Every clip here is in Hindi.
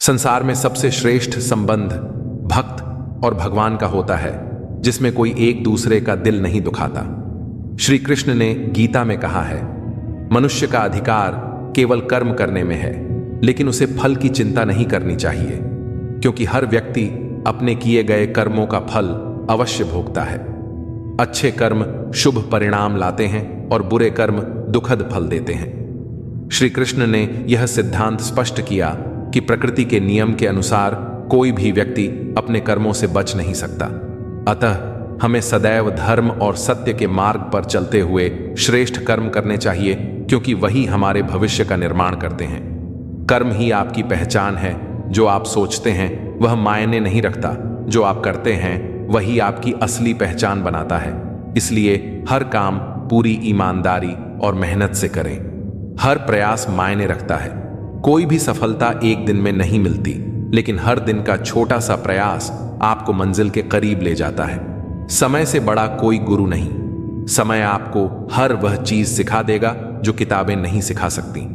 संसार में सबसे श्रेष्ठ संबंध भक्त और भगवान का होता है, जिसमें कोई एक दूसरे का दिल नहीं दुखाता। श्री कृष्ण ने गीता में कहा है, मनुष्य का अधिकार केवल कर्म करने में है, लेकिन उसे फल की चिंता नहीं करनी चाहिए, क्योंकि हर व्यक्ति अपने किए गए कर्मों का फल अवश्य भोगता है। अच्छे कर्म शुभ परिणाम लाते हैं और बुरे कर्म दुखद फल देते हैं। श्री कृष्ण ने यह सिद्धांत स्पष्ट किया कि प्रकृति के नियम के अनुसार कोई भी व्यक्ति अपने कर्मों से बच नहीं सकता। अतः हमें सदैव धर्म और सत्य के मार्ग पर चलते हुए श्रेष्ठ कर्म करने चाहिए, क्योंकि वही हमारे भविष्य का निर्माण करते हैं। कर्म ही आपकी पहचान है। जो आप सोचते हैं वह मायने नहीं रखता, जो आप करते हैं वही आपकी असली पहचान बनाता है। इसलिए हर काम पूरी ईमानदारी और मेहनत से करें। हर प्रयास मायने रखता है। कोई भी सफलता एक दिन में नहीं मिलती, लेकिन हर दिन का छोटा सा प्रयास आपको मंजिल के करीब ले जाता है। समय से बड़ा कोई गुरु नहीं। समय आपको हर वह चीज सिखा देगा जो किताबें नहीं सिखा सकती।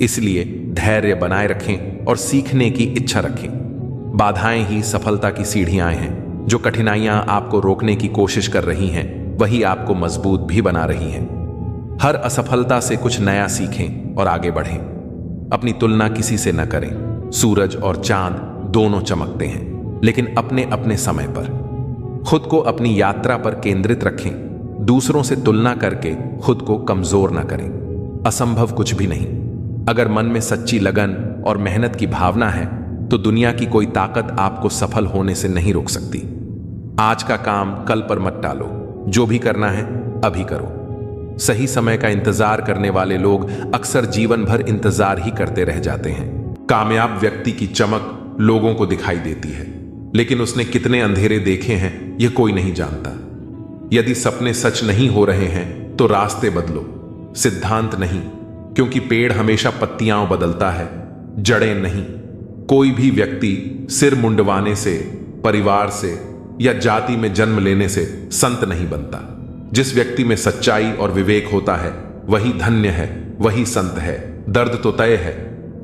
इसलिए धैर्य बनाए रखें और सीखने की इच्छा रखें। बाधाएं ही सफलता की सीढ़ियां हैं। जो कठिनाइयां आपको रोकने की कोशिश कर रही हैं, वही आपको मजबूत भी बना रही हैं। हर असफलता से कुछ नया सीखें और आगे बढ़ें। अपनी तुलना किसी से न करें। सूरज और चांद दोनों चमकते हैं, लेकिन अपने अपने समय पर। खुद को अपनी यात्रा पर केंद्रित रखें। दूसरों से तुलना करके खुद को कमजोर न करें। असंभव कुछ भी नहीं। अगर मन में सच्ची लगन और मेहनत की भावना है, तो दुनिया की कोई ताकत आपको सफल होने से नहीं रोक सकती। आज का काम कल पर मत टालो। जो भी करना है अभी करो। सही समय का इंतजार करने वाले लोग अक्सर जीवन भर इंतजार ही करते रह जाते हैं। कामयाब व्यक्ति की चमक लोगों को दिखाई देती है, लेकिन उसने कितने अंधेरे देखे हैं यह कोई नहीं जानता। यदि सपने सच नहीं हो रहे हैं तो रास्ते बदलो, सिद्धांत नहीं, क्योंकि पेड़ हमेशा पत्तियां बदलता है, जड़ें नहीं। कोई भी व्यक्ति सिर मुंडवाने से, परिवार से या जाति में जन्म लेने से संत नहीं बनता। जिस व्यक्ति में सच्चाई और विवेक होता है वही धन्य है, वही संत है। दर्द तो तय है,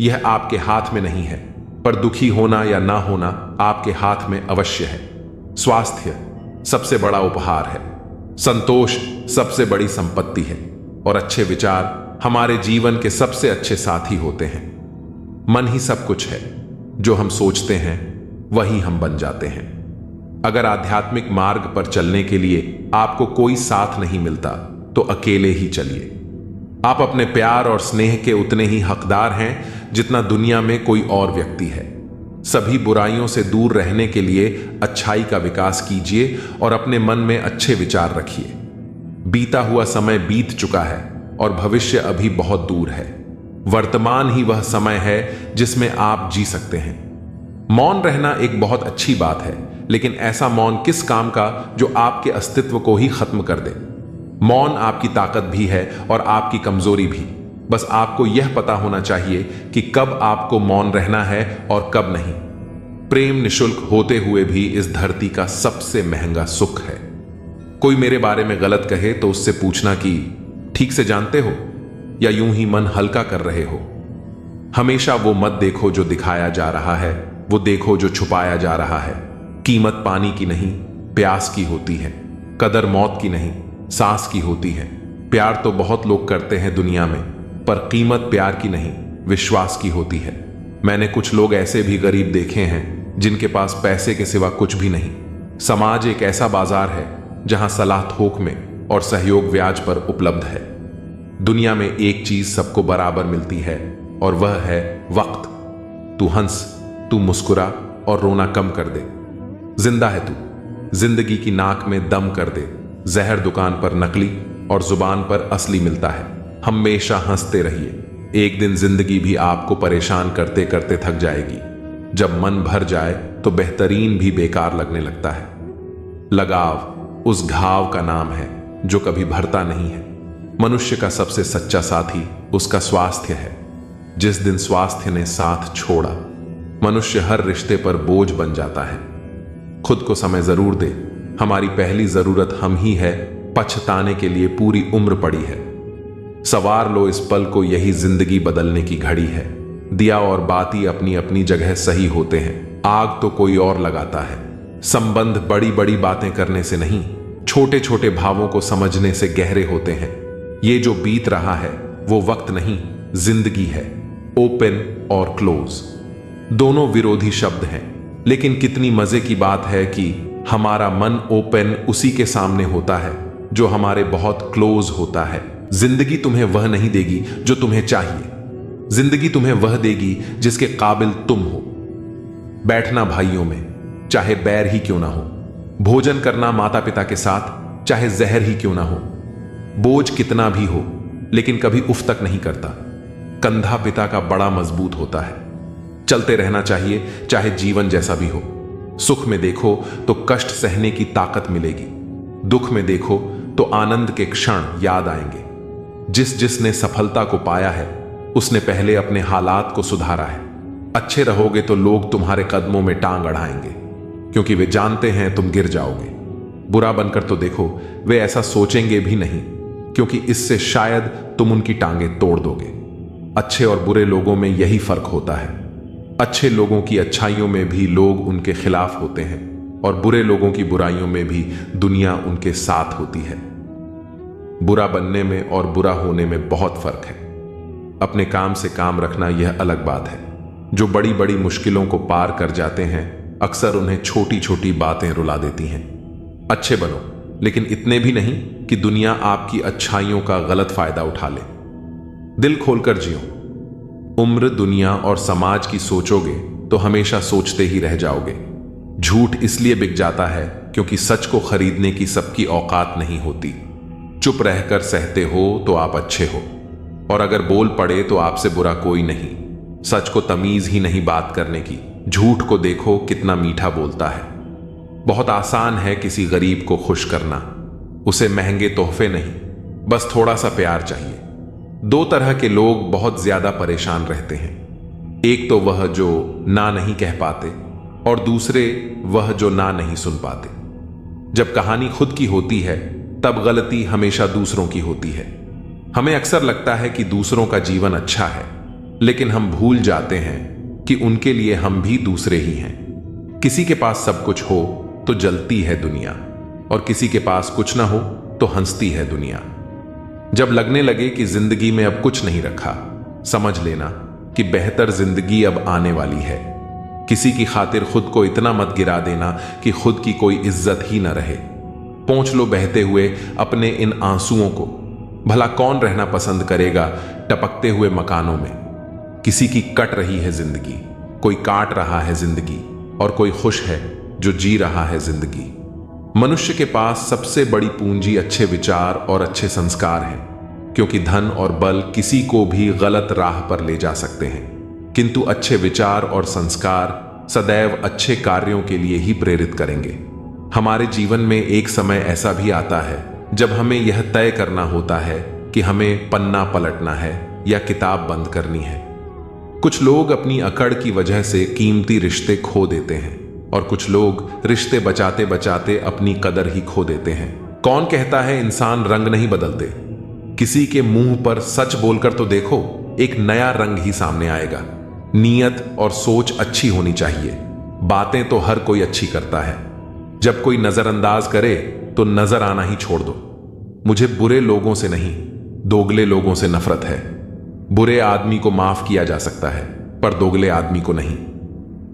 यह आपके हाथ में नहीं है, पर दुखी होना या ना होना आपके हाथ में अवश्य है। स्वास्थ्य सबसे बड़ा उपहार है। संतोष सबसे बड़ी संपत्ति है, और अच्छे विचार हमारे जीवन के सबसे अच्छे साथी होते हैं। मन ही सब कुछ है। जो हम सोचते हैं वही हम बन जाते हैं। अगर आध्यात्मिक मार्ग पर चलने के लिए आपको कोई साथ नहीं मिलता, तो अकेले ही चलिए। आप अपने प्यार और स्नेह के उतने ही हकदार हैं जितना दुनिया में कोई और व्यक्ति है। सभी बुराइयों से दूर रहने के लिए अच्छाई का विकास कीजिए और अपने मन में अच्छे विचार रखिए। बीता हुआ समय बीत चुका है और भविष्य अभी बहुत दूर है। वर्तमान ही वह समय है जिसमें आप जी सकते हैं। मौन रहना एक बहुत अच्छी बात है, लेकिन ऐसा मौन किस काम का जो आपके अस्तित्व को ही खत्म कर दे। मौन आपकी ताकत भी है और आपकी कमजोरी भी। बस आपको यह पता होना चाहिए कि कब आपको मौन रहना है और कब नहीं। प्रेम निशुल्क होते हुए भी इस धरती का सबसे महंगा सुख है। कोई मेरे बारे में गलत कहे तो उससे पूछना कि ठीक से जानते हो, या यूं ही मन हल्का कर रहे हो। हमेशा वो मत देखो जो दिखाया जा रहा है, वो देखो जो छुपाया जा रहा है। कीमत पानी की नहीं, प्यास की होती है। कदर मौत की नहीं, सांस की होती है। प्यार तो बहुत लोग करते हैं दुनिया में, पर कीमत प्यार की नहीं, विश्वास की होती है। मैंने कुछ लोग ऐसे भी गरीब देखे हैं जिनके पास पैसे के सिवा कुछ भी नहीं। समाज एक ऐसा बाजार है जहां सलाह थोक में और सहयोग ब्याज पर उपलब्ध है। दुनिया में एक चीज सबको बराबर मिलती है, और वह है वक्त। तू हंस, तू मुस्कुरा और रोना कम कर दे। जिंदा है तू, जिंदगी की नाक में दम कर दे। जहर दुकान पर नकली और जुबान पर असली मिलता है। हमेशा हंसते रहिए। एक दिन जिंदगी भी आपको परेशान करते करते थक जाएगी। जब मन भर जाए तो बेहतरीन भी बेकार लगने लगता है। लगाव उस घाव का नाम है जो कभी भरता नहीं है। मनुष्य का सबसे सच्चा साथी उसका स्वास्थ्य है। जिस दिन स्वास्थ्य ने साथ छोड़ा, मनुष्य हर रिश्ते पर बोझ बन जाता है। खुद को समय जरूर दे। हमारी पहली जरूरत हम ही है। पछताने के लिए पूरी उम्र पड़ी है। सवार लो इस पल को, यही जिंदगी बदलने की घड़ी है। दिया और बाती अपनी अपनी जगह सही होते हैं, आग तो कोई और लगाता है। संबंध बड़ी बड़ी बातें करने से नहीं, छोटे छोटे भावों को समझने से गहरे होते हैं। ये जो बीत रहा है वो वक्त नहीं, जिंदगी है। ओपन और क्लोज दोनों विरोधी शब्द हैं, लेकिन कितनी मजे की बात है कि हमारा मन ओपन उसी के सामने होता है जो हमारे बहुत क्लोज होता है। जिंदगी तुम्हें वह नहीं देगी जो तुम्हें चाहिए, जिंदगी तुम्हें वह देगी जिसके काबिल तुम हो। बैठना भाइयों में, चाहे बैर ही क्यों ना हो। भोजन करना माता पिता के साथ, चाहे जहर ही क्यों ना हो। बोझ कितना भी हो, लेकिन कभी उफ तक नहीं करता। कंधा पिता का बड़ा मजबूत होता है। चलते रहना चाहिए, चाहे जीवन जैसा भी हो। सुख में देखो तो कष्ट सहने की ताकत मिलेगी, दुख में देखो तो आनंद के क्षण याद आएंगे। जिसने सफलता को पाया है उसने पहले अपने हालात को सुधारा है। अच्छे रहोगे तो लोग तुम्हारे कदमों में टांग अड़ाएंगे, क्योंकि वे जानते हैं तुम गिर जाओगे। बुरा बनकर तो देखो, वे ऐसा सोचेंगे भी नहीं, क्योंकि इससे शायद तुम उनकी टांगें तोड़ दोगे। अच्छे और बुरे लोगों में यही फर्क होता है। अच्छे लोगों की अच्छाइयों में भी लोग उनके खिलाफ होते हैं, और बुरे लोगों की बुराइयों में भी दुनिया उनके साथ होती है। बुरा बनने में और बुरा होने में बहुत फर्क है। अपने काम से काम रखना यह अलग बात है। जो बड़ी बड़ी मुश्किलों को पार कर जाते हैं, अक्सर उन्हें छोटी छोटी बातें रुला देती हैं। अच्छे बनो, लेकिन इतने भी नहीं कि दुनिया आपकी अच्छाइयों का गलत फायदा उठा ले। दिल खोलकर जियो। उम्र, दुनिया और समाज की सोचोगे तो हमेशा सोचते ही रह जाओगे। झूठ इसलिए बिक जाता है क्योंकि सच को खरीदने की सबकी औकात नहीं होती। चुप रहकर सहते हो तो आप अच्छे हो, और अगर बोल पड़े तो आपसे बुरा कोई नहीं। सच को तमीज ही नहीं बात करने की। झूठ को देखो कितना मीठा बोलता है। बहुत आसान है किसी गरीब को खुश करना। उसे महंगे तोहफे नहीं, बस थोड़ा सा प्यार चाहिए। दो तरह के लोग बहुत ज्यादा परेशान रहते हैं। एक तो वह जो ना नहीं कह पाते, और दूसरे वह जो ना नहीं सुन पाते। जब कहानी खुद की होती है तब गलती हमेशा दूसरों की होती है। हमें अक्सर लगता है कि दूसरों का जीवन अच्छा है, लेकिन हम भूल जाते हैं कि उनके लिए हम भी दूसरे ही हैं। किसी के पास सब कुछ हो तो जलती है दुनिया, और किसी के पास कुछ ना हो तो हंसती है दुनिया। जब लगने लगे कि जिंदगी में अब कुछ नहीं रखा, समझ लेना कि बेहतर जिंदगी अब आने वाली है। किसी की खातिर खुद को इतना मत गिरा देना कि खुद की कोई इज्जत ही न रहे। पोंछ लो बहते हुए अपने इन आंसुओं को। भला कौन रहना पसंद करेगा टपकते हुए मकानों में। किसी की कट रही है जिंदगी, कोई काट रहा है जिंदगी, और कोई खुश है जो जी रहा है जिंदगी। मनुष्य के पास सबसे बड़ी पूंजी अच्छे विचार और अच्छे संस्कार हैं, क्योंकि धन और बल किसी को भी गलत राह पर ले जा सकते हैं, किंतु अच्छे विचार और संस्कार सदैव अच्छे कार्यों के लिए ही प्रेरित करेंगे। हमारे जीवन में एक समय ऐसा भी आता है जब हमें यह तय करना होता है कि हमें पन्ना पलटना है या किताब बंद करनी है। कुछ लोग अपनी अकड़ की वजह से कीमती रिश्ते खो देते हैं, और कुछ लोग रिश्ते बचाते बचाते अपनी कदर ही खो देते हैं। कौन कहता है इंसान रंग नहीं बदलते? किसी के मुंह पर सच बोलकर तो देखो, एक नया रंग ही सामने आएगा। नीयत और सोच अच्छी होनी चाहिए। बातें तो हर कोई अच्छी करता है। जब कोई नजरअंदाज करे तो नजर आना ही छोड़ दो। मुझे बुरे लोगों से नहीं, दोगले लोगों से नफरत है। बुरे आदमी को माफ किया जा सकता है, पर दोगले आदमी को नहीं।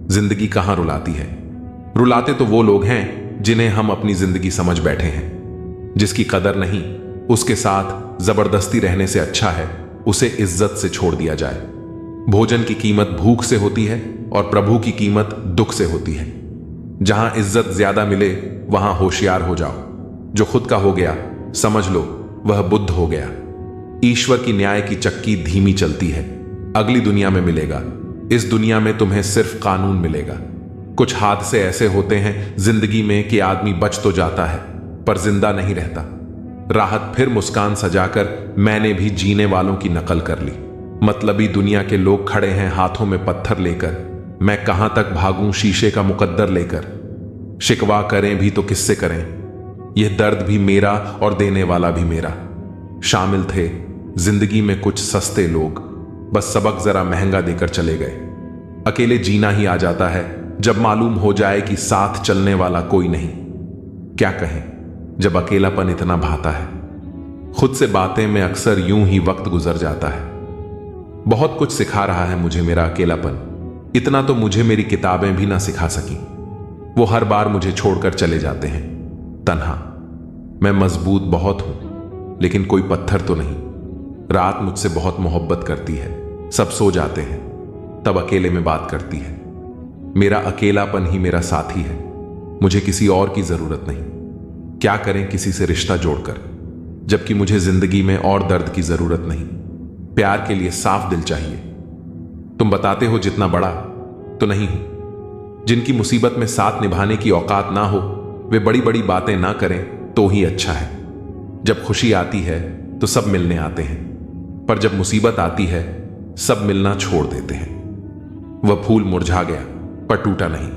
जिंदगी कहां रुलाती है? रुलाते तो वो लोग हैं जिन्हें हम अपनी जिंदगी समझ बैठे हैं। जिसकी कदर नहीं, उसके साथ जबरदस्ती रहने से अच्छा है उसे इज्जत से छोड़ दिया जाए। भोजन की कीमत भूख से होती है, और प्रभु की कीमत दुख से होती है। जहां इज्जत ज्यादा मिले वहां होशियार हो जाओ। जो खुद का हो गया समझ लो वह बुद्ध हो गया। ईश्वर की न्याय की चक्की धीमी चलती है। अगली दुनिया में मिलेगा, इस दुनिया में तुम्हें सिर्फ कानून मिलेगा। कुछ हादसे ऐसे होते हैं जिंदगी में कि आदमी बच तो जाता है पर जिंदा नहीं रहता। राहत फिर मुस्कान सजाकर मैंने भी जीने वालों की नकल कर ली। मतलबी दुनिया के लोग खड़े हैं हाथों में पत्थर लेकर। मैं कहां तक भागूं शीशे का मुकद्दर लेकर। शिकवा करें भी तो किससे करें? यह दर्द भी मेरा और देने वाला भी मेरा। शामिल थे जिंदगी में कुछ सस्ते लोग, बस सबक जरा महंगा देकर चले गए। अकेले जीना ही आ जाता है जब मालूम हो जाए कि साथ चलने वाला कोई नहीं। क्या कहें जब अकेलापन इतना भाता है। खुद से बातें में अक्सर यूं ही वक्त गुजर जाता है। बहुत कुछ सिखा रहा है मुझे मेरा अकेलापन। इतना तो मुझे मेरी किताबें भी ना सिखा सकी। वो हर बार मुझे छोड़कर चले जाते हैं तन्हा। मैं मजबूत बहुत हूं लेकिन कोई पत्थर तो नहीं। रात मुझसे बहुत मोहब्बत करती है। सब सो जाते हैं तब अकेले में बात करती है। मेरा अकेलापन ही मेरा साथी है। मुझे किसी और की जरूरत नहीं। क्या करें किसी से रिश्ता जोड़कर, जबकि मुझे जिंदगी में और दर्द की जरूरत नहीं। प्यार के लिए साफ दिल चाहिए। तुम बताते हो जितना बड़ा, तो नहीं हूं। जिनकी मुसीबत में साथ निभाने की औकात ना हो वे बड़ी बड़ी बातें ना करें तो ही अच्छा है। जब खुशी आती है तो सब मिलने आते हैं, पर जब मुसीबत आती है सब मिलना छोड़ देते हैं। वह फूल मुरझा गया पर टूटा नहीं।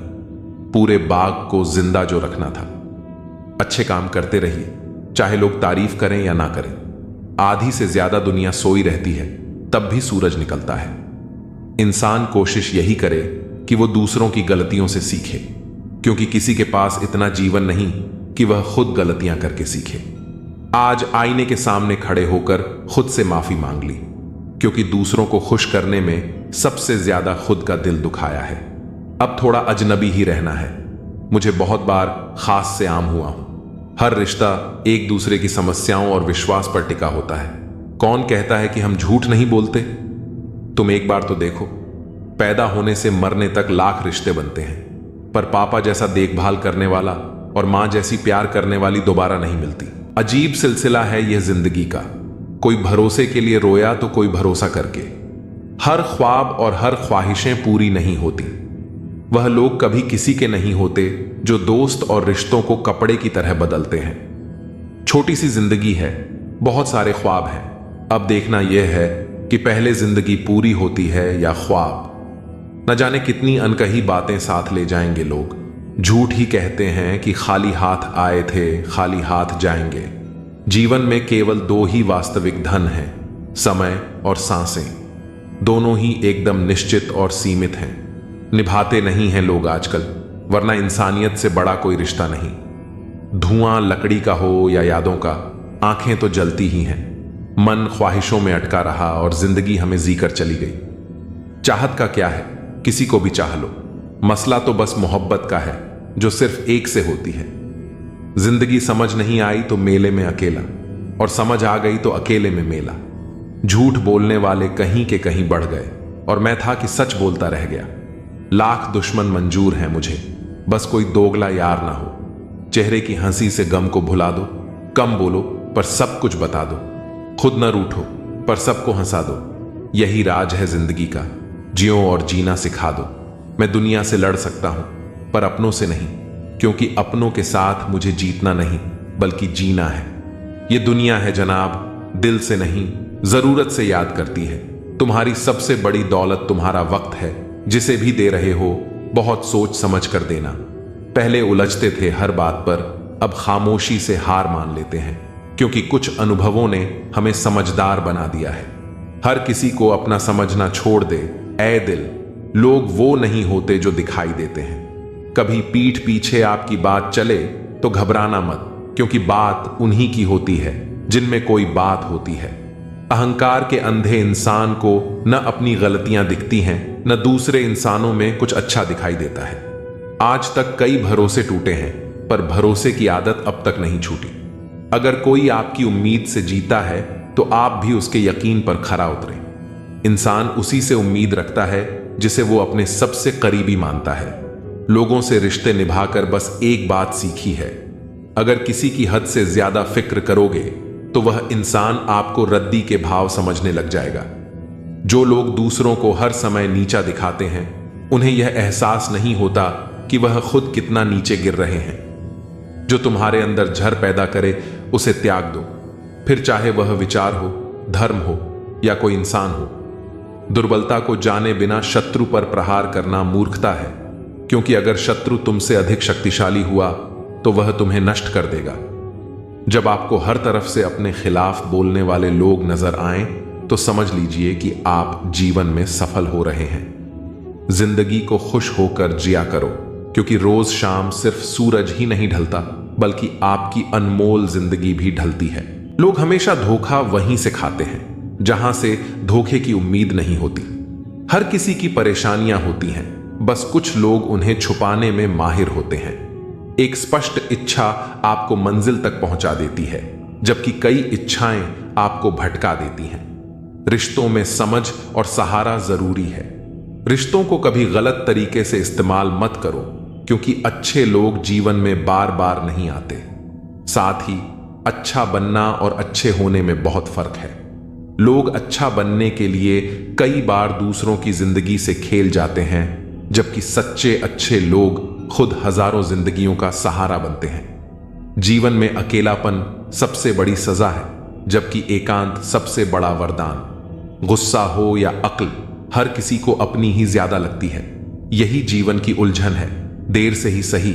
पूरे बाग को जिंदा जो रखना था। अच्छे काम करते रहिए, चाहे लोग तारीफ करें या ना करें। आधी से ज्यादा दुनिया सोई रहती है तब भी सूरज निकलता है। इंसान कोशिश यही करे कि वो दूसरों की गलतियों से सीखे, क्योंकि किसी के पास इतना जीवन नहीं कि वह खुद गलतियां करके सीखे। आज आईने के सामने खड़े होकर खुद से माफी मांग ली, क्योंकि दूसरों को खुश करने में सबसे ज्यादा खुद का दिल दुखाया है। अब थोड़ा अजनबी ही रहना है। मुझे बहुत बार खास से आम हुआ हूं। हर रिश्ता एक दूसरे की समस्याओं और विश्वास पर टिका होता है। कौन कहता है कि हम झूठ नहीं बोलते? तुम एक बार तो देखो, पैदा होने से मरने तक लाख रिश्ते बनते हैं, पर पापा जैसा देखभाल करने वाला और मां जैसी प्यार करने वाली दोबारा नहीं मिलती। अजीब सिलसिला है यह जिंदगी का। कोई भरोसे के लिए रोया तो कोई भरोसा करके। हर ख्वाब और हर ख्वाहिशें पूरी नहीं होती। वह लोग कभी किसी के नहीं होते जो दोस्त और रिश्तों को कपड़े की तरह बदलते हैं। छोटी सी जिंदगी है, बहुत सारे ख्वाब हैं। अब देखना यह है कि पहले जिंदगी पूरी होती है या ख्वाब। न जाने कितनी अनकही बातें साथ ले जाएंगे लोग। झूठ ही कहते हैं कि खाली हाथ आए थे खाली हाथ जाएंगे। जीवन में केवल दो ही वास्तविक धन हैं, समय और सांसें। दोनों ही एकदम निश्चित और सीमित हैं। निभाते नहीं हैं लोग आजकल, वरना इंसानियत से बड़ा कोई रिश्ता नहीं। धुआं लकड़ी का हो या यादों का, आंखें तो जलती ही हैं। मन ख्वाहिशों में अटका रहा और जिंदगी हमें जीकर चली गई। चाहत का क्या है, किसी को भी चाह लो। मसला तो बस मोहब्बत का है जो सिर्फ एक से होती है। जिंदगी समझ नहीं आई तो मेले में अकेला, और समझ आ गई तो अकेले में मेला। झूठ बोलने वाले कहीं के कहीं बढ़ गए और मैं था कि सच बोलता रह गया। लाख दुश्मन मंजूर हैं मुझे, बस कोई दोगला यार ना हो। चेहरे की हंसी से गम को भुला दो। कम बोलो पर सब कुछ बता दो। खुद न रूठो पर सबको हंसा दो। यही राज है जिंदगी का, जियो और जीना सिखा दो। मैं दुनिया से लड़ सकता हूं पर अपनों से नहीं, क्योंकि अपनों के साथ मुझे जीतना नहीं बल्कि जीना है। ये दुनिया है जनाब, दिल से नहीं जरूरत से याद करती है। तुम्हारी सबसे बड़ी दौलत तुम्हारा वक्त है। जिसे भी दे रहे हो बहुत सोच समझ कर देना। पहले उलझते थे हर बात पर, अब खामोशी से हार मान लेते हैं, क्योंकि कुछ अनुभवों ने हमें समझदार बना दिया है। हर किसी को अपना समझना छोड़ दे ऐ दिल। लोग वो नहीं होते जो दिखाई देते हैं। कभी पीठ पीछे आपकी बात चले तो घबराना मत, क्योंकि बात उन्हीं की होती है जिनमें कोई बात होती है। अहंकार के अंधे इंसान को न अपनी गलतियां दिखती हैं, न दूसरे इंसानों में कुछ अच्छा दिखाई देता है। आज तक कई भरोसे टूटे हैं, पर भरोसे की आदत अब तक नहीं छूटी। अगर कोई आपकी उम्मीद से जीता है तो आप भी उसके यकीन पर खरा उतरे। इंसान उसी से उम्मीद रखता है जिसे वो अपने सबसे करीबी मानता है। लोगों से रिश्ते निभाकर बस एक बात सीखी है, अगर किसी की हद से ज्यादा फिक्र करोगे तो वह इंसान आपको रद्दी के भाव समझने लग जाएगा। जो लोग दूसरों को हर समय नीचा दिखाते हैं, उन्हें यह एहसास नहीं होता कि वह खुद कितना नीचे गिर रहे हैं। जो तुम्हारे अंदर झर पैदा करे उसे त्याग दो, फिर चाहे वह विचार हो, धर्म हो या कोई इंसान हो। दुर्बलता को जाने बिना शत्रु पर प्रहार करना मूर्खता है, क्योंकि अगर शत्रु तुमसे अधिक शक्तिशाली हुआ तो वह तुम्हें नष्ट कर देगा। जब आपको हर तरफ से अपने खिलाफ बोलने वाले लोग नजर आएं तो समझ लीजिए कि आप जीवन में सफल हो रहे हैं। जिंदगी को खुश होकर जिया करो, क्योंकि रोज शाम सिर्फ सूरज ही नहीं ढलता, बल्कि आपकी अनमोल जिंदगी भी ढलती है। लोग हमेशा धोखा वहीं से खाते हैं जहां से धोखे की उम्मीद नहीं होती। हर किसी की परेशानियां होती हैं, बस कुछ लोग उन्हें छुपाने में माहिर होते हैं। एक स्पष्ट इच्छा आपको मंजिल तक पहुंचा देती है, जबकि कई इच्छाएं आपको भटका देती हैं। रिश्तों में समझ और सहारा जरूरी है। रिश्तों को कभी गलत तरीके से इस्तेमाल मत करो, क्योंकि अच्छे लोग जीवन में बार बार नहीं आते। साथ ही अच्छा बनना और अच्छे होने में बहुत फर्क है। लोग अच्छा बनने के लिए कई बार दूसरों की जिंदगी से खेल जाते हैं, जबकि सच्चे अच्छे लोग खुद हजारों जिंदगियों का सहारा बनते हैं। जीवन में अकेलापन सबसे बड़ी सजा है, जबकि एकांत सबसे बड़ा वरदान। गुस्सा हो या अक्ल, हर किसी को अपनी ही ज्यादा लगती है। यही जीवन की उलझन है। देर से ही सही,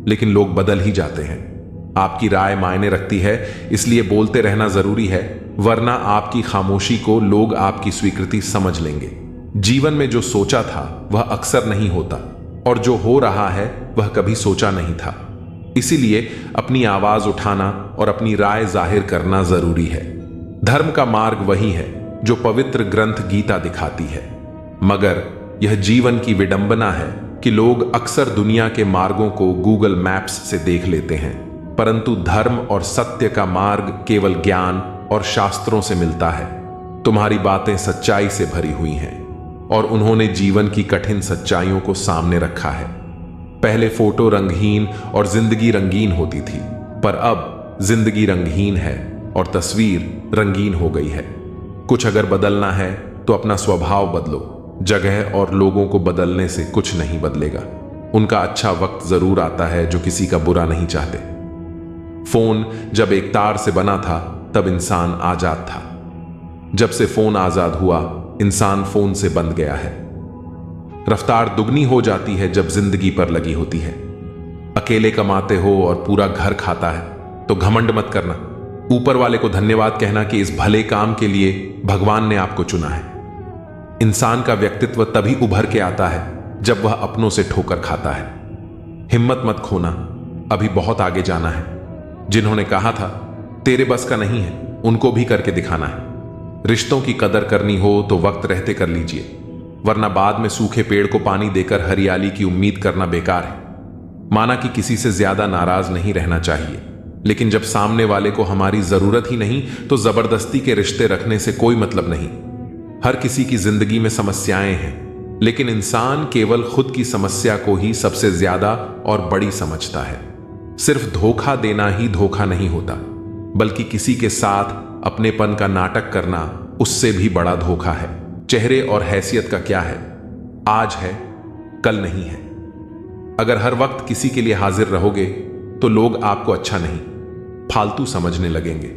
लेकिन लोग बदल ही जाते हैं। आपकी राय मायने रखती है, इसलिए बोलते रहना जरूरी है, वरना आपकी खामोशी को लोग आपकी स्वीकृति समझ लेंगे। जीवन में जो सोचा था वह अक्सर नहीं होता, और जो हो रहा है वह कभी सोचा नहीं था। इसीलिए अपनी आवाज उठाना और अपनी राय जाहिर करना जरूरी है। धर्म का मार्ग वही है जो पवित्र ग्रंथ गीता दिखाती है, मगर यह जीवन की विडंबना है कि लोग अक्सर दुनिया के मार्गों को गूगल मैप्स से देख लेते हैं, परंतु धर्म और सत्य का मार्ग केवल ज्ञान और शास्त्रों से मिलता है। तुम्हारी बातें सच्चाई से भरी हुई हैं, और उन्होंने जीवन की कठिन सच्चाइयों को सामने रखा है। पहले फोटो रंगहीन और जिंदगी रंगीन होती थी, पर अब जिंदगी रंगहीन है और तस्वीर रंगीन हो गई है। कुछ अगर बदलना है तो अपना स्वभाव बदलो। जगह और लोगों को बदलने से कुछ नहीं बदलेगा। उनका अच्छा वक्त जरूर आता है जो किसी का बुरा नहीं चाहते। फोन जब एक तार से बना था तब इंसान आजाद था। जब से फोन आजाद हुआ, इंसान फोन से बंध गया है। रफ्तार दुगनी हो जाती है जब जिंदगी पर लगी होती है। अकेले कमाते हो और पूरा घर खाता है तो घमंड मत करना। ऊपर वाले को धन्यवाद कहना कि इस भले काम के लिए भगवान ने आपको चुना है। इंसान का व्यक्तित्व तभी उभर के आता है जब वह अपनों से ठोकर खाता है। हिम्मत मत खोना, अभी बहुत आगे जाना है। जिन्होंने कहा था तेरे बस का नहीं है, उनको भी करके दिखाना है। रिश्तों की कदर करनी हो तो वक्त रहते कर लीजिए, वरना बाद में सूखे पेड़ को पानी देकर हरियाली की उम्मीद करना बेकार है। माना कि किसी से ज्यादा नाराज नहीं रहना चाहिए, लेकिन जब सामने वाले को हमारी जरूरत ही नहीं तो जबरदस्ती के रिश्ते रखने से कोई मतलब नहीं। हर किसी की जिंदगी में समस्याएं हैं, लेकिन इंसान केवल खुद की समस्या को ही सबसे ज्यादा और बड़ी समझता है। सिर्फ धोखा देना ही धोखा नहीं होता, बल्कि किसी के साथ अपनेपन का नाटक करना उससे भी बड़ा धोखा है। चेहरे और हैसियत का क्या है, आज है कल नहीं है। अगर हर वक्त किसी के लिए हाजिर रहोगे तो लोग आपको अच्छा नहीं, फालतू समझने लगेंगे।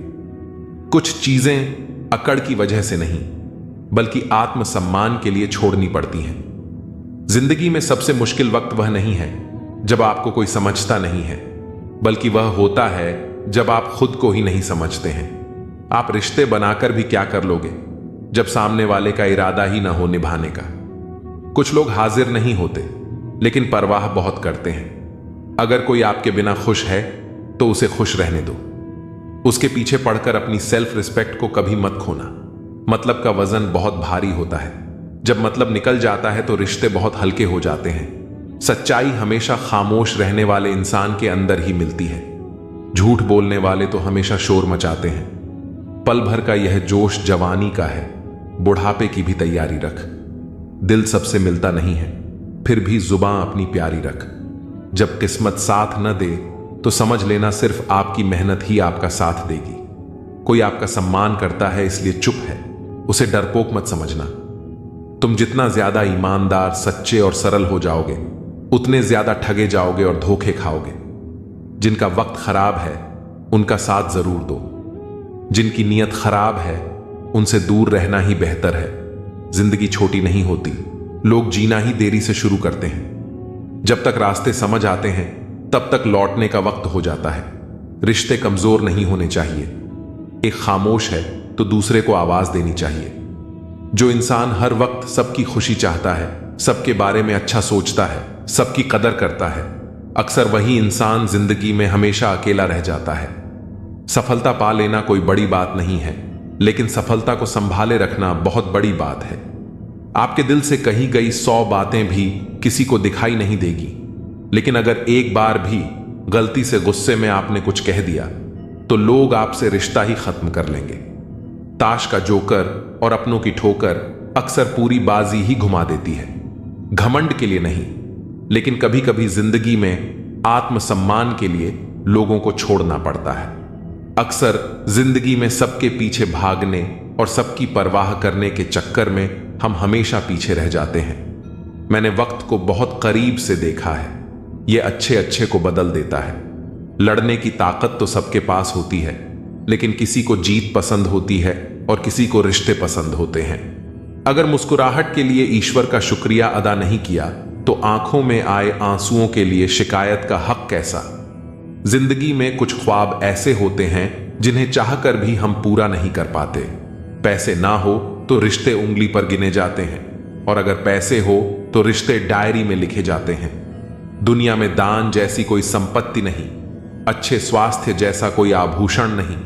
कुछ चीजें अकड़ की वजह से नहीं, बल्कि आत्मसम्मान के लिए छोड़नी पड़ती हैं। जिंदगी में सबसे मुश्किल वक्त वह नहीं है जब आपको कोई समझता नहीं है, बल्कि वह होता है जब आप खुद को ही नहीं समझते हैं। आप रिश्ते बनाकर भी क्या कर लोगे जब सामने वाले का इरादा ही ना हो निभाने का। कुछ लोग हाजिर नहीं होते, लेकिन परवाह बहुत करते हैं। अगर कोई आपके बिना खुश है तो उसे खुश रहने दो। उसके पीछे पड़कर अपनी सेल्फ रिस्पेक्ट को कभी मत खोना। मतलब का वजन बहुत भारी होता है। जब मतलब निकल जाता है तो रिश्ते बहुत हल्के हो जाते हैं। सच्चाई हमेशा खामोश रहने वाले इंसान के अंदर ही मिलती है। झूठ बोलने वाले तो हमेशा शोर मचाते हैं। पल भर का यह जोश जवानी का है, बुढ़ापे की भी तैयारी रख। दिल सबसे मिलता नहीं है, फिर भी जुबान अपनी प्यारी रख। जब किस्मत साथ न दे तो समझ लेना सिर्फ आपकी मेहनत ही आपका साथ देगी। कोई आपका सम्मान करता है इसलिए चुप है, उसे डरपोक मत समझना। तुम जितना ज्यादा ईमानदार, सच्चे और सरल हो जाओगे, उतने ज्यादा ठगे जाओगे और धोखे खाओगे। जिनका वक्त खराब है उनका साथ जरूर दो। जिनकी नीयत खराब है उनसे दूर रहना ही बेहतर है। जिंदगी छोटी नहीं होती, लोग जीना ही देरी से शुरू करते हैं। जब तक रास्ते समझ आते हैं तब तक लौटने का वक्त हो जाता है। रिश्ते कमजोर नहीं होने चाहिए। एक खामोश है तो दूसरे को आवाज देनी चाहिए। जो इंसान हर वक्त सबकी खुशी चाहता है, सबके बारे में अच्छा सोचता है, सबकी कदर करता है, अक्सर वही इंसान जिंदगी में हमेशा अकेला रह जाता है। सफलता पा लेना कोई बड़ी बात नहीं है, लेकिन सफलता को संभाले रखना बहुत बड़ी बात है। आपके दिल से कही गई 100 बातें भी किसी को दिखाई नहीं देगी, लेकिन अगर एक बार भी गलती से गुस्से में आपने कुछ कह दिया तो लोग आपसे रिश्ता ही खत्म कर लेंगे। ताश का जोकर और अपनों की ठोकर अक्सर पूरी बाजी ही घुमा देती है। घमंड के लिए नहीं, लेकिन कभी कभी जिंदगी में आत्मसम्मान के लिए लोगों को छोड़ना पड़ता है। अक्सर जिंदगी में सबके पीछे भागने और सबकी परवाह करने के चक्कर में हम हमेशा पीछे रह जाते हैं। मैंने वक्त को बहुत करीब से देखा है। यह अच्छे अच्छे को बदल देता है। लड़ने की ताकत तो सबके पास होती है, लेकिन किसी को जीत पसंद होती है और किसी को रिश्ते पसंद होते हैं। अगर मुस्कुराहट के लिए ईश्वर का शुक्रिया अदा नहीं किया तो आंखों में आए आंसुओं के लिए शिकायत का हक कैसा। जिंदगी में कुछ ख्वाब ऐसे होते हैं जिन्हें चाहकर भी हम पूरा नहीं कर पाते। पैसे ना हो तो रिश्ते उंगली पर गिने जाते हैं, और अगर पैसे हो तो रिश्ते डायरी में लिखे जाते हैं। दुनिया में दान जैसी कोई संपत्ति नहीं, अच्छे स्वास्थ्य जैसा कोई आभूषण नहीं,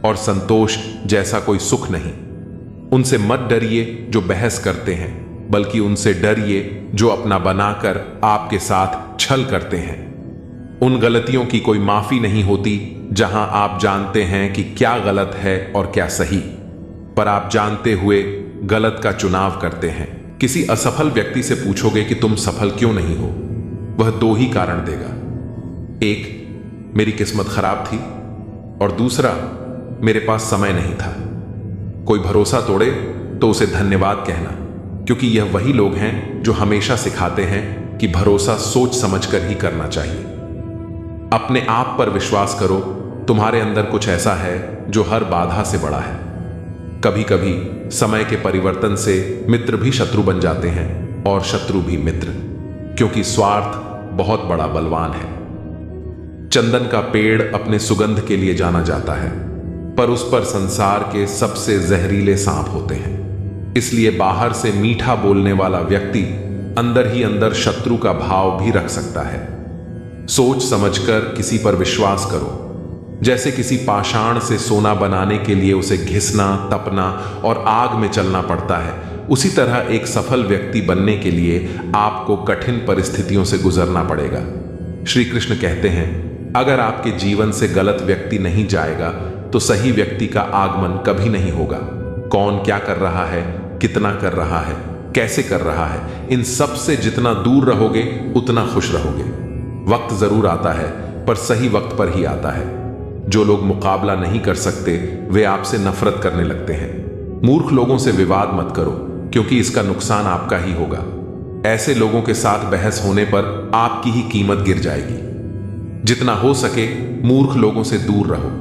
और संतोष जैसा कोई सुख नहीं। उनसे मत डरिए जो बहस करते हैं, बल्कि उनसे डरिए जो अपना बनाकर आपके साथ छल करते हैं। उन गलतियों की कोई माफी नहीं होती जहां आप जानते हैं कि क्या गलत है और क्या सही, पर आप जानते हुए गलत का चुनाव करते हैं। किसी असफल व्यक्ति से पूछोगे कि तुम सफल क्यों नहीं हो, वह 2 ही कारण देगा। एक, मेरी किस्मत खराब थी, और दूसरा, मेरे पास समय नहीं था। कोई भरोसा तोड़े तो उसे धन्यवाद कहना, क्योंकि यह वही लोग हैं जो हमेशा सिखाते हैं कि भरोसा सोच समझकर ही करना चाहिए। अपने आप पर विश्वास करो, तुम्हारे अंदर कुछ ऐसा है जो हर बाधा से बड़ा है। कभी कभी समय के परिवर्तन से मित्र भी शत्रु बन जाते हैं और शत्रु भी मित्र, क्योंकि स्वार्थ बहुत बड़ा बलवान है। चंदन का पेड़ अपने सुगंध के लिए जाना जाता है, पर उस पर संसार के सबसे जहरीले सांप होते हैं। इसलिए बाहर से मीठा बोलने वाला व्यक्ति अंदर ही अंदर शत्रु का भाव भी रख सकता है। सोच समझकर किसी पर विश्वास करो। जैसे किसी पाषाण से सोना बनाने के लिए उसे घिसना, तपना और आग में चलना पड़ता है, उसी तरह एक सफल व्यक्ति बनने के लिए आपको कठिन परिस्थितियों से गुजरना पड़ेगा। श्री कृष्ण कहते हैं, अगर आपके जीवन से गलत व्यक्ति नहीं जाएगा तो सही व्यक्ति का आगमन कभी नहीं होगा। कौन क्या कर रहा है, कितना कर रहा है, कैसे कर रहा है, इन सब से जितना दूर रहोगे उतना खुश रहोगे। वक्त जरूर आता है, पर सही वक्त पर ही आता है। जो लोग मुकाबला नहीं कर सकते वे आपसे नफरत करने लगते हैं। मूर्ख लोगों से विवाद मत करो, क्योंकि इसका नुकसान आपका ही होगा। ऐसे लोगों के साथ बहस होने पर आपकी ही कीमत गिर जाएगी। जितना हो सके मूर्ख लोगों से दूर रहो।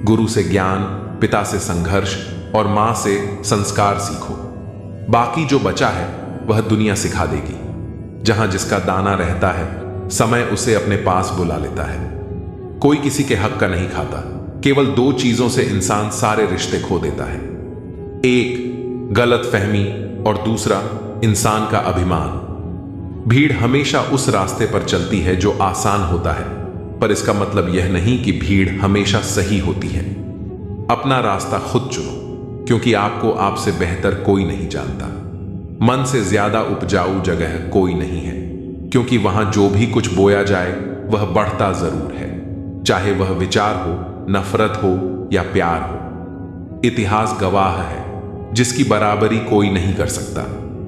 गुरु से ज्ञान, पिता से संघर्ष और मां से संस्कार सीखो। बाकी जो बचा है वह दुनिया सिखा देगी। जहां जिसका दाना रहता है, समय उसे अपने पास बुला लेता है। कोई किसी के हक का नहीं खाता। केवल 2 चीजों से इंसान सारे रिश्ते खो देता है। एक, गलत फहमी, और दूसरा, इंसान का अभिमान। भीड़ हमेशा उस रास्ते पर चलती है जो आसान होता है, पर इसका मतलब यह नहीं कि भीड़ हमेशा सही होती है। अपना रास्ता खुद चुनो, क्योंकि आपको आपसे बेहतर कोई नहीं जानता। मन से ज्यादा उपजाऊ जगह कोई नहीं है, क्योंकि वहां जो भी कुछ बोया जाए वह बढ़ता जरूर है, चाहे वह विचार हो, नफरत हो या प्यार हो। इतिहास गवाह है, जिसकी बराबरी कोई नहीं कर सकता,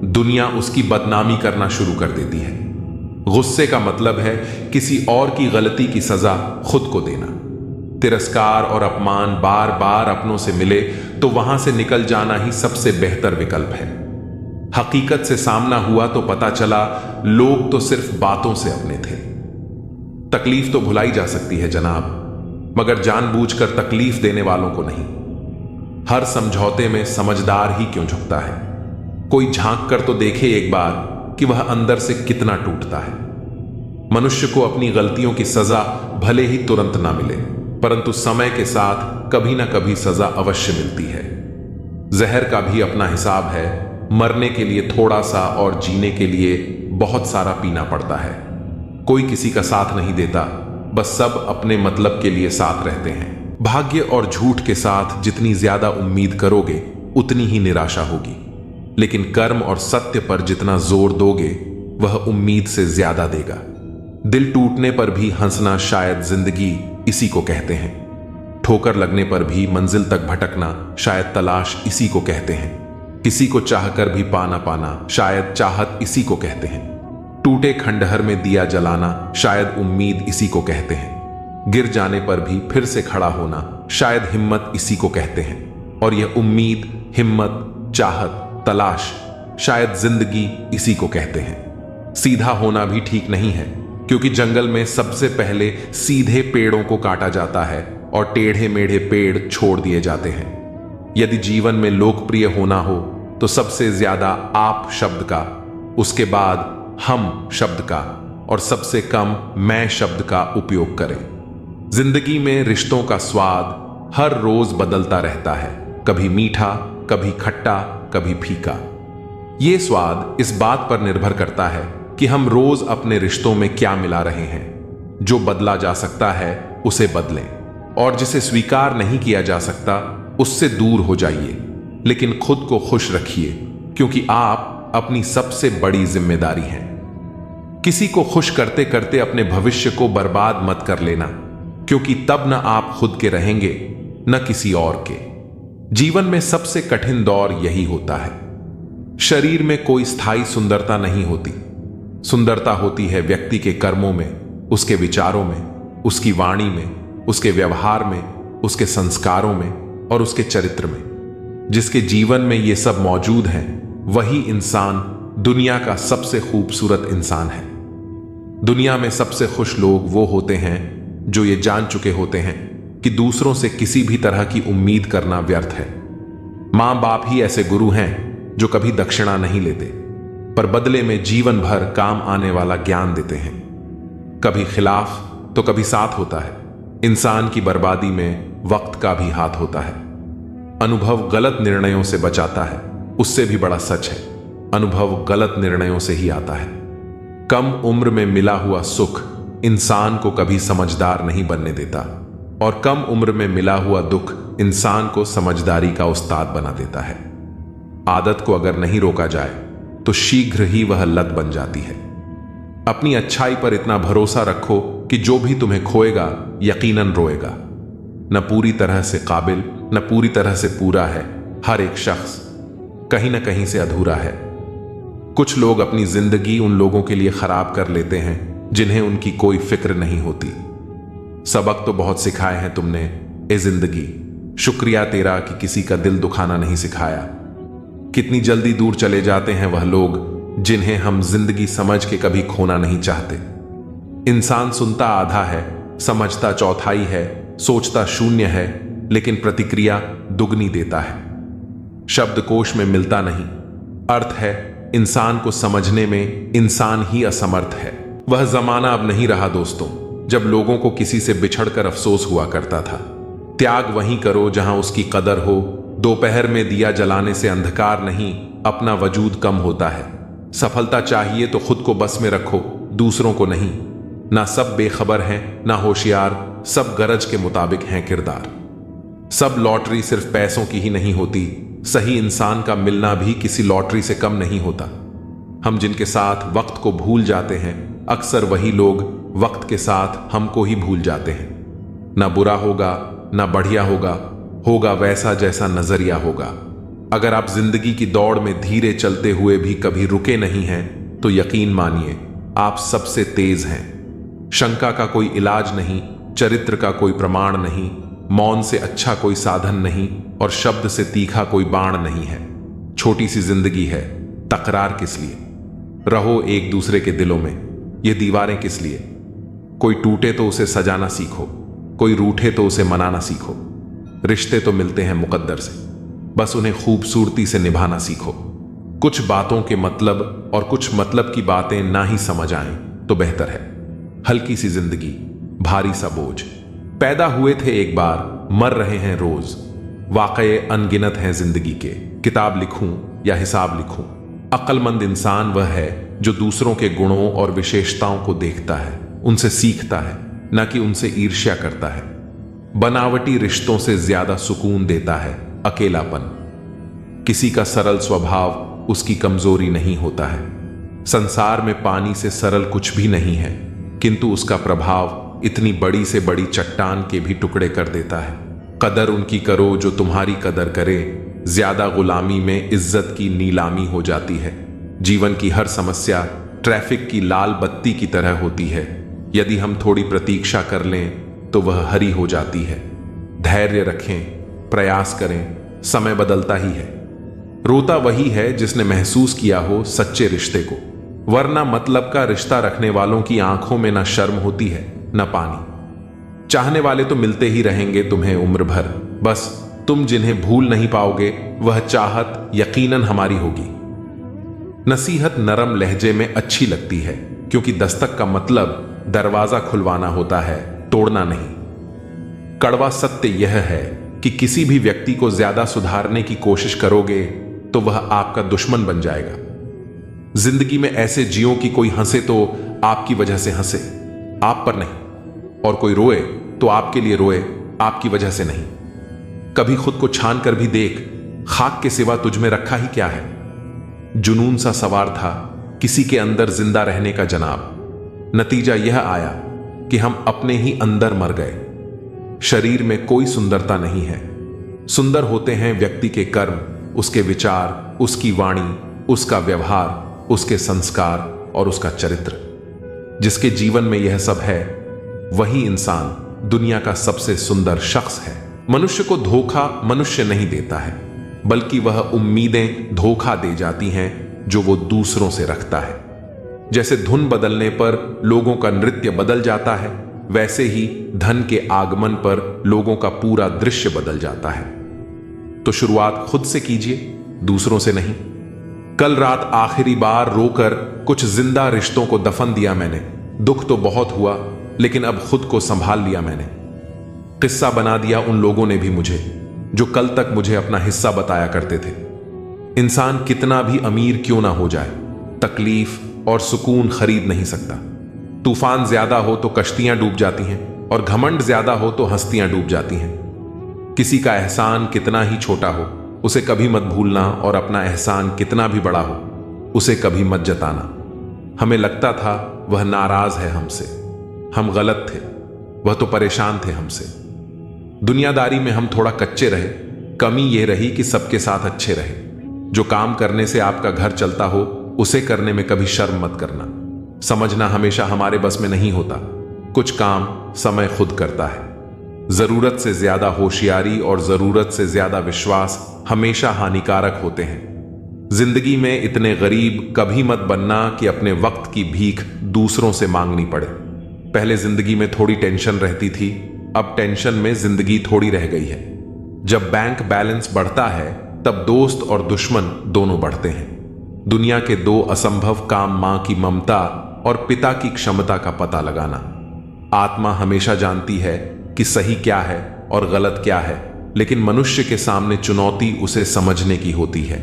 दुनिया उसकी बदनामी करना शुरू कर देती है। गुस्से का मतलब है किसी और की गलती की सजा खुद को देना। तिरस्कार और अपमान बार बार अपनों से मिले तो वहां से निकल जाना ही सबसे बेहतर विकल्प है। हकीकत से सामना हुआ तो पता चला लोग तो सिर्फ बातों से अपने थे। तकलीफ तो भुलाई जा सकती है जनाब, मगर जानबूझकर तकलीफ देने वालों को नहीं। हर समझौते में समझदार ही क्यों झुकता है। कोई झांक कर तो देखे एक बार कि वह अंदर से कितना टूटता है। मनुष्य को अपनी गलतियों की सजा भले ही तुरंत ना मिले, परंतु समय के साथ कभी ना कभी सजा अवश्य मिलती है। जहर का भी अपना हिसाब है। मरने के लिए थोड़ा सा और जीने के लिए बहुत सारा पीना पड़ता है। कोई किसी का साथ नहीं देता, बस सब अपने मतलब के लिए साथ रहते हैं। भाग्य और झूठ के साथ जितनी ज्यादा उम्मीद करोगे उतनी ही निराशा होगी, लेकिन कर्म और सत्य पर जितना जोर दोगे वह उम्मीद से ज्यादा देगा। दिल टूटने पर भी हंसना शायद जिंदगी इसी को कहते हैं। ठोकर लगने पर भी मंजिल तक भटकना शायद तलाश इसी को कहते हैं। किसी को चाहकर भी पाना पाना शायद चाहत इसी को कहते हैं। टूटे खंडहर में दिया जलाना शायद उम्मीद इसी को कहते हैं। गिर जाने पर भी फिर से खड़ा होना शायद हिम्मत इसी को कहते हैं। और यह उम्मीद, हिम्मत, चाहत, तलाश शायद जिंदगी इसी को कहते हैं। सीधा होना भी ठीक नहीं है, क्योंकि जंगल में सबसे पहले सीधे पेड़ों को काटा जाता है और टेढ़े मेढ़े पेड़ छोड़ दिए जाते हैं। यदि जीवन में लोकप्रिय होना हो तो सबसे ज्यादा आप शब्द का, उसके बाद हम शब्द का और सबसे कम मैं शब्द का उपयोग करें। जिंदगी में रिश्तों का स्वाद हर रोज बदलता रहता है, कभी मीठा, कभी खट्टा, कभी फीका। ये स्वाद इस बात पर निर्भर करता है कि हम रोज अपने रिश्तों में क्या मिला रहे हैं। जो बदला जा सकता है उसे बदलें, और जिसे स्वीकार नहीं किया जा सकता उससे दूर हो जाइए। लेकिन खुद को खुश रखिए, क्योंकि आप अपनी सबसे बड़ी जिम्मेदारी हैं। किसी को खुश करते करते अपने भविष्य को बर्बाद मत कर लेना, क्योंकि तब न आप खुद के रहेंगे न किसी और के। जीवन में सबसे कठिन दौर यही होता है। शरीर में कोई स्थायी सुंदरता नहीं होती। सुंदरता होती है व्यक्ति के कर्मों में, उसके विचारों में, उसकी वाणी में, उसके व्यवहार में, उसके संस्कारों में और उसके चरित्र में। जिसके जीवन में ये सब मौजूद हैं, वही इंसान दुनिया का सबसे खूबसूरत इंसान है। दुनिया में सबसे खुश लोग वो होते हैं जो ये जान चुके होते हैं कि दूसरों से किसी भी तरह की उम्मीद करना व्यर्थ है। मां बाप ही ऐसे गुरु हैं जो कभी दक्षिणा नहीं लेते, पर बदले में जीवन भर काम आने वाला ज्ञान देते हैं। कभी खिलाफ तो कभी साथ होता है। इंसान की बर्बादी में वक्त का भी हाथ होता है। अनुभव गलत निर्णयों से बचाता है, उससे भी बड़ा सच है, अनुभव गलत निर्णयों से ही आता है। कम उम्र में मिला हुआ सुख इंसान को कभी समझदार नहीं बनने देता, और कम उम्र में मिला हुआ दुख इंसान को समझदारी का उस्ताद बना देता है। आदत को अगर नहीं रोका जाए तो शीघ्र ही वह लत बन जाती है। अपनी अच्छाई पर इतना भरोसा रखो कि जो भी तुम्हें खोएगा यकीनन रोएगा। न पूरी तरह से काबिल, न पूरी तरह से पूरा है। हर एक शख्स कहीं न कहीं से अधूरा है। कुछ लोग अपनी जिंदगी उन लोगों के लिए खराब कर लेते हैं जिन्हें उनकी कोई फिक्र नहीं होती। सबक तो बहुत सिखाए हैं तुमने ए जिंदगी, शुक्रिया तेरा कि किसी का दिल दुखाना नहीं सिखाया। कितनी जल्दी दूर चले जाते हैं वह लोग जिन्हें हम जिंदगी समझ के कभी खोना नहीं चाहते। इंसान सुनता आधा है, समझता चौथाई है, सोचता शून्य है, लेकिन प्रतिक्रिया दुगनी देता है। शब्दकोश में मिलता नहीं अर्थ है, इंसान को समझने में इंसान ही असमर्थ है। वह जमाना अब नहीं रहा दोस्तों, जब लोगों को किसी से बिछड़कर अफसोस हुआ करता था। त्याग वहीं करो जहां उसकी कदर हो। दोपहर में दिया जलाने से अंधकार नहीं, अपना वजूद कम होता है। सफलता चाहिए तो खुद को बस में रखो, दूसरों को नहीं। ना सब बेखबर हैं, ना होशियार, सब गरज के मुताबिक हैं किरदार। सब लॉटरी सिर्फ पैसों की ही नहीं होती, सही इंसान का मिलना भी किसी लॉटरी से कम नहीं होता। हम जिनके साथ वक्त को भूल जाते हैं, अक्सर वही लोग वक्त के साथ हमको ही भूल जाते हैं। ना बुरा होगा, ना बढ़िया होगा, होगा वैसा जैसा नजरिया होगा। अगर आप जिंदगी की दौड़ में धीरे चलते हुए भी कभी रुके नहीं हैं, तो यकीन मानिए आप सबसे तेज हैं। शंका का कोई इलाज नहीं, चरित्र का कोई प्रमाण नहीं, मौन से अच्छा कोई साधन नहीं, और शब्द से तीखा कोई बाण नहीं है। छोटी सी जिंदगी है, तकरार किस लिए? रहो एक दूसरे के दिलों में, ये दीवारें किस लिए? कोई टूटे तो उसे सजाना सीखो, कोई रूठे तो उसे मनाना सीखो। रिश्ते तो मिलते हैं मुकद्दर से, बस उन्हें खूबसूरती से निभाना सीखो। कुछ बातों के मतलब और कुछ मतलब की बातें ना ही समझ आएं तो बेहतर है। हल्की सी जिंदगी, भारी सा बोझ। पैदा हुए थे एक बार, मर रहे हैं रोज। वाक़ये अनगिनत हैं जिंदगी के, किताब लिखूं या हिसाब लिखूं। अक्लमंद इंसान वह है जो दूसरों के गुणों और विशेषताओं को देखता है, उनसे सीखता है, न कि उनसे ईर्ष्या करता है। बनावटी रिश्तों से ज्यादा सुकून देता है अकेलापन। किसी का सरल स्वभाव उसकी कमजोरी नहीं होता है। संसार में पानी से सरल कुछ भी नहीं है, किंतु उसका प्रभाव इतनी बड़ी से बड़ी चट्टान के भी टुकड़े कर देता है। कदर उनकी करो जो तुम्हारी कदर करे, ज्यादा गुलामी में इज्जत की नीलामी हो जाती है। जीवन की हर समस्या ट्रैफिक की लाल बत्ती की तरह होती है, यदि हम थोड़ी प्रतीक्षा कर लें तो वह हरी हो जाती है। धैर्य रखें, प्रयास करें, समय बदलता ही है। रोता वही है जिसने महसूस किया हो सच्चे रिश्ते को, वरना मतलब का रिश्ता रखने वालों की आंखों में न शर्म होती है न पानी। चाहने वाले तो मिलते ही रहेंगे तुम्हें उम्र भर, बस तुम जिन्हें भूल नहीं पाओगे वह चाहत यकीनन हमारी होगी। नसीहत नरम लहजे में अच्छी लगती है, क्योंकि दस्तक का मतलब दरवाजा खुलवाना होता है, तोड़ना नहीं। कड़वा सत्य यह है कि किसी भी व्यक्ति को ज्यादा सुधारने की कोशिश करोगे तो वह आपका दुश्मन बन जाएगा। जिंदगी में ऐसे जियो कि कोई हंसे तो आपकी वजह से हंसे, आप पर नहीं, और कोई रोए तो आपके लिए रोए, आपकी वजह से नहीं। कभी खुद को छान कर भी देख, खाक के सिवा तुझ में रखा ही क्या है। जुनून सा सवार था किसी के अंदर जिंदा रहने का जनाब, नतीजा यह आया कि हम अपने ही अंदर मर गए। शरीर में कोई सुंदरता नहीं है, सुंदर होते हैं व्यक्ति के कर्म, उसके विचार, उसकी वाणी, उसका व्यवहार, उसके संस्कार और उसका चरित्र। जिसके जीवन में यह सब है वही इंसान दुनिया का सबसे सुंदर शख्स है। मनुष्य को धोखा मनुष्य नहीं देता है, बल्कि वह उम्मीदें धोखा दे जाती हैं जो वो दूसरों से रखता है। जैसे धुन बदलने पर लोगों का नृत्य बदल जाता है, वैसे ही धन के आगमन पर लोगों का पूरा दृश्य बदल जाता है। तो शुरुआत खुद से कीजिए, दूसरों से नहीं। कल रात आखिरी बार रोकर कुछ जिंदा रिश्तों को दफन दिया मैंने। दुख तो बहुत हुआ, लेकिन अब खुद को संभाल लिया मैंने। किस्सा बना दिया उन लोगों ने भी मुझे, जो कल तक मुझे अपना हिस्सा बताया करते थे। इंसान कितना भी अमीर क्यों ना हो जाए, तकलीफ और सुकून खरीद नहीं सकता। तूफान ज्यादा हो तो कश्तियां डूब जाती हैं, और घमंड ज्यादा हो तो हस्तियां डूब जाती हैं। किसी का एहसान कितना ही छोटा हो, उसे कभी मत भूलना, और अपना एहसान कितना भी बड़ा हो, उसे कभी मत जताना। हमें लगता था वह नाराज है हमसे, हम गलत थे, वह तो परेशान थे हमसे। दुनियादारी में हम थोड़ा कच्चे रहे। कमी यह रही कि सबके साथ अच्छे रहे। जो काम करने से आपका घर चलता हो उसे करने में कभी शर्म मत करना। समझना हमेशा हमारे बस में नहीं होता, कुछ काम समय खुद करता है। जरूरत से ज्यादा होशियारी और जरूरत से ज्यादा विश्वास हमेशा हानिकारक होते हैं। जिंदगी में इतने गरीब कभी मत बनना कि अपने वक्त की भीख दूसरों से मांगनी पड़े। पहले जिंदगी में थोड़ी टेंशन रहती थी, अब टेंशन में जिंदगी थोड़ी रह गई है। जब बैंक बैलेंस बढ़ता है तब दोस्त और दुश्मन दोनों बढ़ते हैं। दुनिया के दो असंभव काम, मां की ममता और पिता की क्षमता का पता लगाना। आत्मा हमेशा जानती है कि सही क्या है और गलत क्या है, लेकिन मनुष्य के सामने चुनौती उसे समझने की होती है।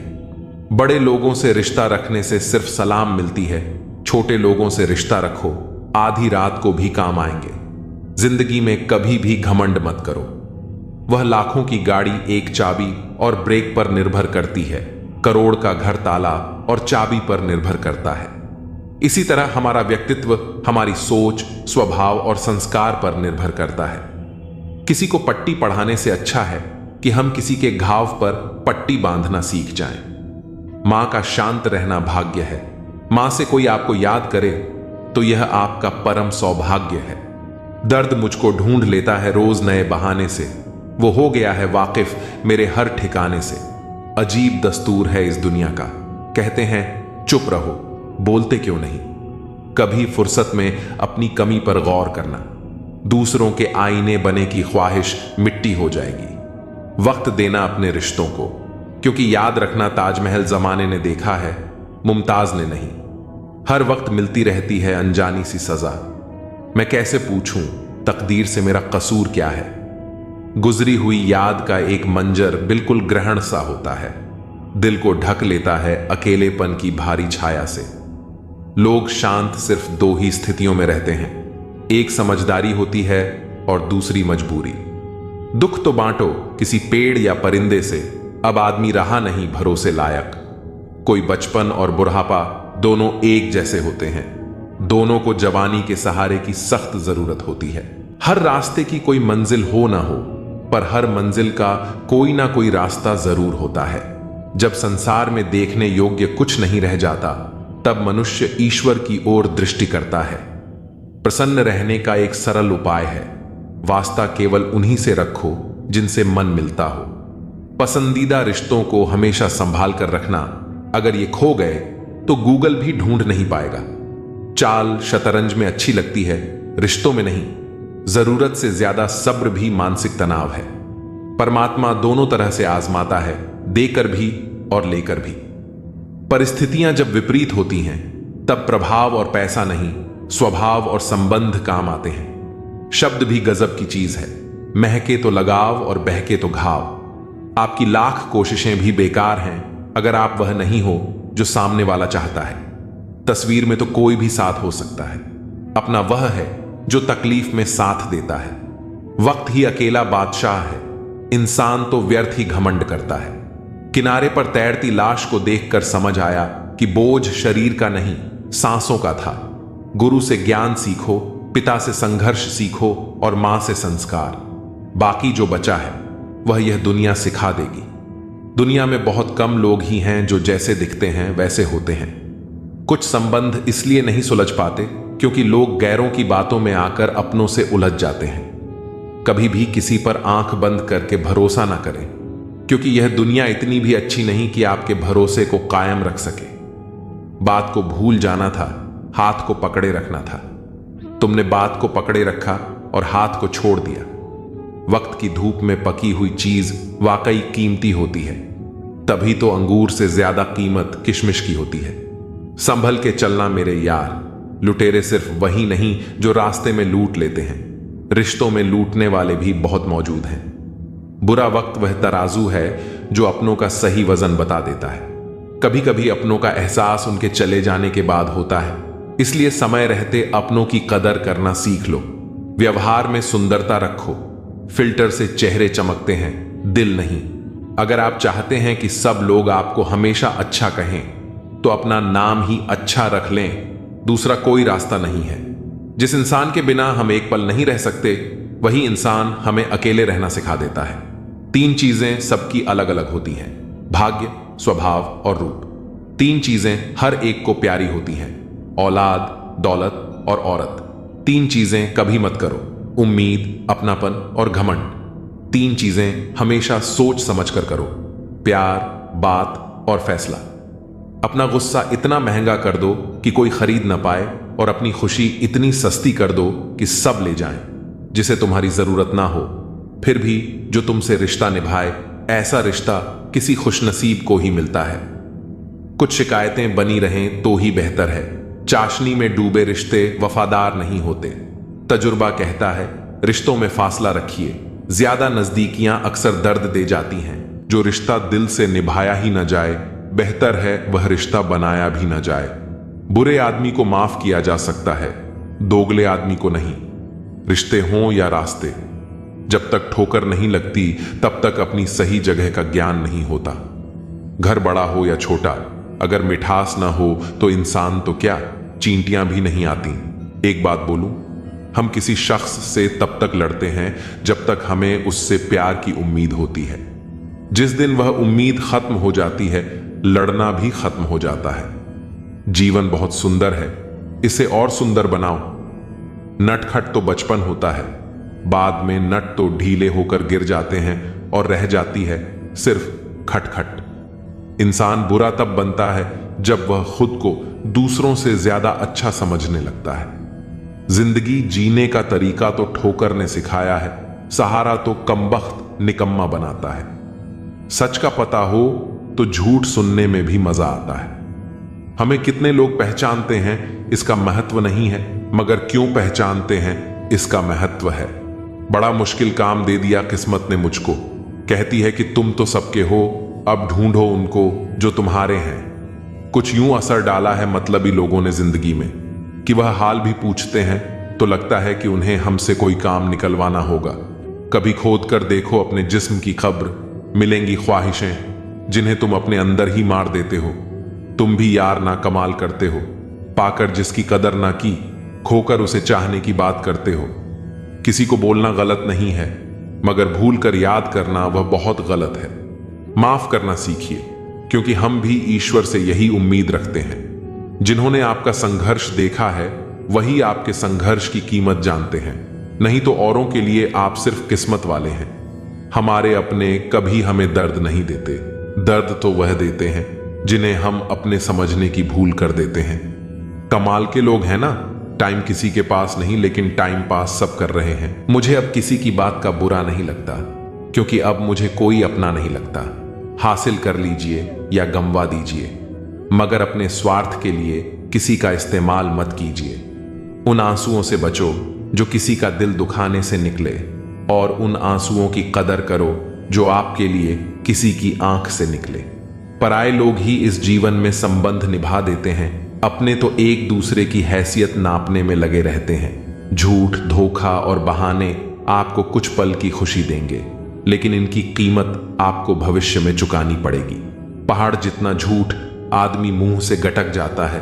बड़े लोगों से रिश्ता रखने से सिर्फ सलाम मिलती है, छोटे लोगों से रिश्ता रखो, आधी रात को भी काम आएंगे। जिंदगी में कभी भी घमंड मत करो। वह लाखों की गाड़ी एक चाबी और ब्रेक पर निर्भर करती है, करोड़ का घर ताला और चाबी पर निर्भर करता है। इसी तरह हमारा व्यक्तित्व हमारी सोच, स्वभाव और संस्कार पर निर्भर करता है। किसी को पट्टी पढ़ाने से अच्छा है कि हम किसी के घाव पर पट्टी बांधना सीख जाएं। मां का शांत रहना भाग्य है। मां से कोई आपको याद करे तो यह आपका परम सौभाग्य है। दर्द मुझको ढूंढ लेता है रोज नए बहाने से, वो हो गया है वाकिफ मेरे हर ठिकाने से। अजीब दस्तूर है इस दुनिया का, कहते हैं चुप रहो, बोलते क्यों नहीं। कभी फुर्सत में अपनी कमी पर गौर करना, दूसरों के आईने बने की ख्वाहिश मिट्टी हो जाएगी। वक्त देना अपने रिश्तों को, क्योंकि याद रखना ताजमहल जमाने ने देखा है, मुमताज ने नहीं। हर वक्त मिलती रहती है अनजानी सी सजा। मैं कैसे पूछूं तकदीर से मेरा कसूर क्या है। गुजरी हुई याद का एक मंजर बिल्कुल ग्रहण सा होता है, दिल को ढक लेता है अकेलेपन की भारी छाया से। लोग शांत सिर्फ दो ही स्थितियों में रहते हैं, एक समझदारी होती है और दूसरी मजबूरी। दुख तो बांटो किसी पेड़ या परिंदे से, अब आदमी रहा नहीं भरोसे लायक। कोई बचपन और बुढ़ापा दोनों एक जैसे होते हैं, दोनों को जवानी के सहारे की सख्त जरूरत होती है। हर रास्ते की कोई मंजिल हो ना हो, पर हर मंजिल का कोई ना कोई रास्ता जरूर होता है। जब संसार में देखने योग्य कुछ नहीं रह जाता, तब मनुष्य ईश्वर की ओर दृष्टि करता है। प्रसन्न रहने का एक सरल उपाय है, वास्ता केवल उन्हीं से रखो जिनसे मन मिलता हो। पसंदीदा रिश्तों को हमेशा संभाल कर रखना, अगर ये खो गए तो गूगल भी ढूंढ नहीं पाएगा। चाल शतरंज में अच्छी लगती है, रिश्तों में नहीं। जरूरत से ज्यादा सब्र भी मानसिक तनाव है। परमात्मा दोनों तरह से आजमाता है, देकर भी और लेकर भी। परिस्थितियां जब विपरीत होती हैं, तब प्रभाव और पैसा नहीं, स्वभाव और संबंध काम आते हैं। शब्द भी गजब की चीज है, महके तो लगाव और बहके तो घाव। आपकी लाख कोशिशें भी बेकार हैं अगर आप वह नहीं हो जो सामने वाला चाहता है। तस्वीर में तो कोई भी साथ हो सकता है, अपना वह है जो तकलीफ में साथ देता है। वक्त ही अकेला बादशाह है, इंसान तो व्यर्थ ही घमंड करता है। किनारे पर तैरती लाश को देखकर समझ आया कि बोझ शरीर का नहीं, सांसों का था। गुरु से ज्ञान सीखो, पिता से संघर्ष सीखो और मां से संस्कार। बाकी जो बचा है वह यह दुनिया सिखा देगी। दुनिया में बहुत कम लोग ही हैं जो जैसे दिखते हैं वैसे होते हैं। कुछ संबंध इसलिए नहीं सुलझ पाते क्योंकि लोग गैरों की बातों में आकर अपनों से उलझ जाते हैं। कभी भी किसी पर आंख बंद करके भरोसा ना करें, क्योंकि यह दुनिया इतनी भी अच्छी नहीं कि आपके भरोसे को कायम रख सके। बात को भूल जाना था, हाथ को पकड़े रखना था। तुमने बात को पकड़े रखा और हाथ को छोड़ दिया। वक्त की धूप में पकी हुई चीज वाकई कीमती होती है, तभी तो अंगूर से ज्यादा कीमत किशमिश की होती है। संभल के चलना मेरे यार, लुटेरे सिर्फ वही नहीं जो रास्ते में लूट लेते हैं, रिश्तों में लूटने वाले भी बहुत मौजूद हैं। बुरा वक्त वह तराजू है जो अपनों का सही वजन बता देता है। कभी कभी अपनों का एहसास उनके चले जाने के बाद होता है, इसलिए समय रहते अपनों की कदर करना सीख लो। व्यवहार में सुंदरता रखो, फिल्टर से चेहरे चमकते हैं, दिल नहीं। अगर आप चाहते हैं कि सब लोग आपको हमेशा अच्छा कहें, तो अपना नाम ही अच्छा रख लें, दूसरा कोई रास्ता नहीं है। जिस इंसान के बिना हम एक पल नहीं रह सकते, वही इंसान हमें अकेले रहना सिखा देता है। 3 चीजें सबकी अलग अलग होती हैं, भाग्य, स्वभाव और रूप। 3 चीजें हर एक को प्यारी होती हैं, औलाद, दौलत और औरत। 3 चीजें कभी मत करो, उम्मीद, अपनापन और घमंड। 3 चीजें हमेशा सोच समझ कर करो, प्यार, बात और फैसला। अपना गुस्सा इतना महंगा कर दो कि कोई खरीद ना पाए, और अपनी खुशी इतनी सस्ती कर दो कि सब ले जाएं। जिसे तुम्हारी जरूरत ना हो, फिर भी जो तुमसे रिश्ता निभाए, ऐसा रिश्ता किसी खुशनसीब को ही मिलता है। कुछ शिकायतें बनी रहें तो ही बेहतर है। चाशनी में डूबे रिश्ते वफादार नहीं होते। तजुर्बा कहता है, रिश्तों में फासला रखिए। ज्यादा नजदीकियां अक्सर दर्द दे जाती हैं। जो रिश्ता दिल से निभाया ही न जाए, बेहतर है वह रिश्ता बनाया भी न जाए। बुरे आदमी को माफ किया जा सकता है, दोगले आदमी को नहीं। रिश्ते हों या रास्ते, जब तक ठोकर नहीं लगती तब तक अपनी सही जगह का ज्ञान नहीं होता। घर बड़ा हो या छोटा, अगर मिठास ना हो तो इंसान तो क्या, चींटियां भी नहीं आती। एक बात बोलूं, हम किसी शख्स से तब तक लड़ते हैं जब तक हमें उससे प्यार की उम्मीद होती है। जिस दिन वह उम्मीद खत्म हो जाती है, लड़ना भी खत्म हो जाता है। जीवन बहुत सुंदर है, इसे और सुंदर बनाओ। नटखट तो बचपन होता है, बाद में नट तो ढीले होकर गिर जाते हैं और रह जाती है सिर्फ खटखट। इंसान बुरा तब बनता है जब वह खुद को दूसरों से ज्यादा अच्छा समझने लगता है। जिंदगी जीने का तरीका तो ठोकर ने सिखाया है, सहारा तो कमबख्त निकम्मा बनाता है। सच का पता हो तो झूठ सुनने में भी मजा आता है। हमें कितने लोग पहचानते हैं इसका महत्व नहीं है, मगर क्यों पहचानते हैं इसका महत्व है। बड़ा मुश्किल काम दे दिया किस्मत ने मुझको। कहती है कि तुम तो सबके हो, अब ढूंढो उनको जो तुम्हारे हैं। कुछ यूं असर डाला है मतलबी लोगों ने जिंदगी में कि वह हाल भी पूछते हैं तो लगता है कि उन्हें हमसे कोई काम निकलवाना होगा। कभी खोद कर देखो अपने जिस्म की खबर, मिलेंगी ख्वाहिशें जिन्हें तुम अपने अंदर ही मार देते हो। तुम भी यार ना कमाल करते हो, पाकर जिसकी कदर ना की, खोकर उसे चाहने की बात करते हो। किसी को बोलना गलत नहीं है, मगर भूल कर याद करना वह बहुत गलत है। माफ करना सीखिए, क्योंकि हम भी ईश्वर से यही उम्मीद रखते हैं। जिन्होंने आपका संघर्ष देखा है वही आपके संघर्ष की कीमत जानते हैं, नहीं तो औरों के लिए आप सिर्फ किस्मत वाले हैं। हमारे अपने कभी हमें दर्द नहीं देते, दर्द तो वह देते हैं जिन्हें हम अपने समझने की भूल कर देते हैं। कमाल के लोग हैं ना, टाइम किसी के पास नहीं लेकिन टाइम पास सब कर रहे हैं। मुझे अब किसी की बात का बुरा नहीं लगता, क्योंकि अब मुझे कोई अपना नहीं लगता। हासिल कर लीजिए या गंवा दीजिए, मगर अपने स्वार्थ के लिए किसी का इस्तेमाल मत कीजिए। उन आंसुओं से बचो जो किसी का दिल दुखाने से निकले, और उन आंसुओं की कदर करो जो आपके लिए किसी की आंख से निकले। पराये लोग ही इस जीवन में संबंध निभा देते हैं, अपने तो एक दूसरे की हैसियत नापने में लगे रहते हैं। झूठ, धोखा और बहाने आपको कुछ पल की खुशी देंगे, लेकिन इनकी कीमत आपको भविष्य में चुकानी पड़ेगी। पहाड़ जितना झूठ आदमी मुंह से गटक जाता है,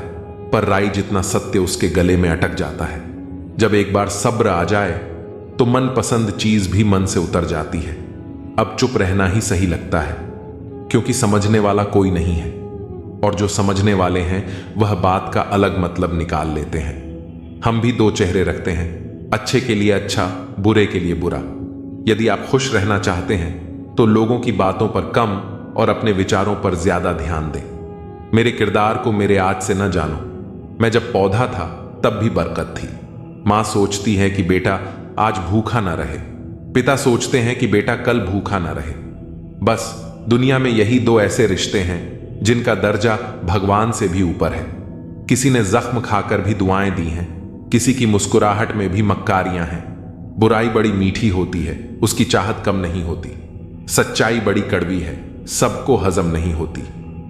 पर राई जितना सत्य उसके गले में अटक जाता है। जब एक बार सब्र आ जाए तो मनपसंद चीज भी मन से उतर जाती है। अब चुप रहना ही सही लगता है, क्योंकि समझने वाला कोई नहीं है, और जो समझने वाले हैं वह बात का अलग मतलब निकाल लेते हैं। हम भी दो चेहरे रखते हैं, अच्छे के लिए अच्छा, बुरे के लिए बुरा। यदि आप खुश रहना चाहते हैं तो लोगों की बातों पर कम और अपने विचारों पर ज्यादा ध्यान दें। मेरे किरदार को मेरे आज से न जानो। मैं जब पौधा था तब भी बरकत थी। मां सोचती है कि बेटा आज भूखा ना रहे, पिता सोचते हैं कि बेटा कल भूखा ना रहे। बस दुनिया में यही दो ऐसे रिश्ते हैं जिनका दर्जा भगवान से भी ऊपर है। किसी ने जख्म खाकर भी दुआएं दी हैं, किसी की मुस्कुराहट में भी मक्कारियां हैं। बुराई बड़ी मीठी होती है, उसकी चाहत कम नहीं होती। सच्चाई बड़ी कड़वी है, सबको हजम नहीं होती।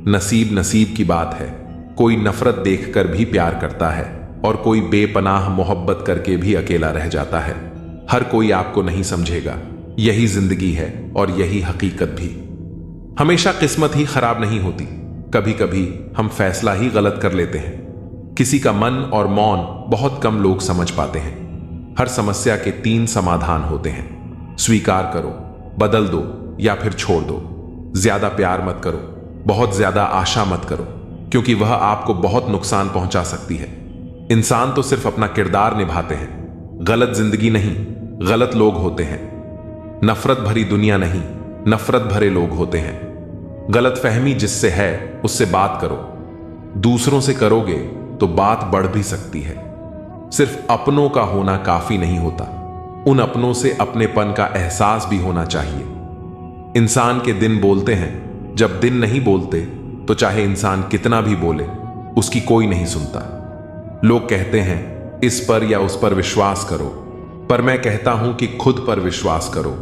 नसीब नसीब की बात है, कोई नफरत देखकर भी प्यार करता है, और कोई बेपनाह मोहब्बत करके भी अकेला रह जाता है। हर कोई आपको नहीं समझेगा, यही जिंदगी है और यही हकीकत भी। हमेशा किस्मत ही खराब नहीं होती, कभी कभी हम फैसला ही गलत कर लेते हैं। किसी का मन और मौन बहुत कम लोग समझ पाते हैं। हर समस्या के 3 समाधान होते हैं। स्वीकार करो, बदल दो या फिर छोड़ दो। ज्यादा प्यार मत करो, बहुत ज्यादा आशा मत करो, क्योंकि वह आपको बहुत नुकसान पहुंचा सकती है। इंसान तो सिर्फ अपना किरदार निभाते हैं, गलत जिंदगी नहीं, गलत लोग होते हैं। नफरत भरी दुनिया नहीं, नफरत भरे लोग होते हैं। गलत फहमी जिससे है उससे बात करो। दूसरों से करोगे तो बात बढ़ भी सकती है। सिर्फ अपनों का होना काफी नहीं होता, उन अपनों से अपनेपन का एहसास भी होना चाहिए। इंसान के दिन बोलते हैं, जब दिन नहीं बोलते तो चाहे इंसान कितना भी बोले उसकी कोई नहीं सुनता। लोग कहते हैं इस पर या उस पर विश्वास करो, पर मैं कहता हूं कि खुद पर विश्वास करो।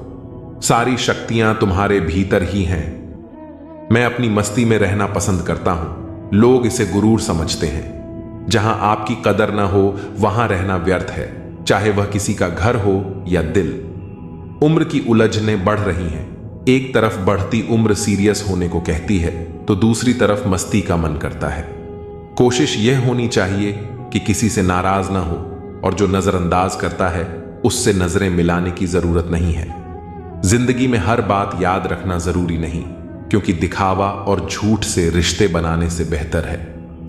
सारी शक्तियां तुम्हारे भीतर ही हैं। मैं अपनी मस्ती में रहना पसंद करता हूं, लोग इसे गुरूर समझते हैं। जहां आपकी कदर ना हो वहां रहना व्यर्थ है, चाहे वह किसी का घर हो या दिल। उम्र की उलझनें बढ़ रही हैं। एक तरफ बढ़ती उम्र सीरियस होने को कहती है तो दूसरी तरफ मस्ती का मन करता है। कोशिश यह होनी चाहिए कि किसी से नाराज ना हो, और जो नजरअंदाज करता है उससे नजरें मिलाने की जरूरत नहीं है। जिंदगी में हर बात याद रखना जरूरी नहीं, क्योंकि दिखावा और झूठ से रिश्ते बनाने से बेहतर है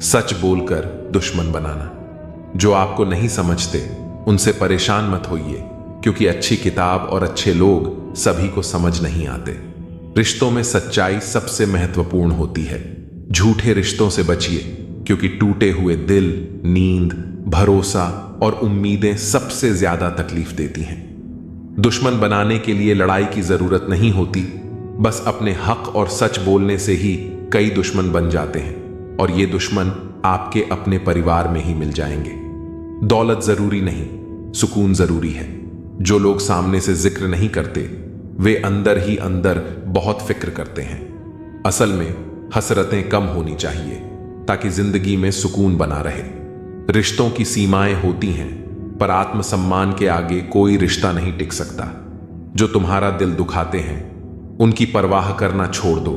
सच बोलकर दुश्मन बनाना। जो आपको नहीं समझते उनसे परेशान मत होइए, क्योंकि अच्छी किताब और अच्छे लोग सभी को समझ नहीं आते। रिश्तों में सच्चाई सबसे महत्वपूर्ण होती है। झूठे रिश्तों से बचिए, क्योंकि टूटे हुए दिल, नींद, भरोसा और उम्मीदें सबसे ज्यादा तकलीफ देती हैं। दुश्मन बनाने के लिए लड़ाई की जरूरत नहीं होती, बस अपने हक और सच बोलने से ही कई दुश्मन बन जाते हैं, और ये दुश्मन आपके अपने परिवार में ही मिल जाएंगे। दौलत जरूरी नहीं, सुकून जरूरी है। जो लोग सामने से जिक्र नहीं करते वे अंदर ही अंदर बहुत फिक्र करते हैं। असल में हसरतें कम होनी चाहिए ताकि जिंदगी में सुकून बना रहे। रिश्तों की सीमाएं होती हैं, पर आत्मसम्मान के आगे कोई रिश्ता नहीं टिक सकता। जो तुम्हारा दिल दुखाते हैं उनकी परवाह करना छोड़ दो,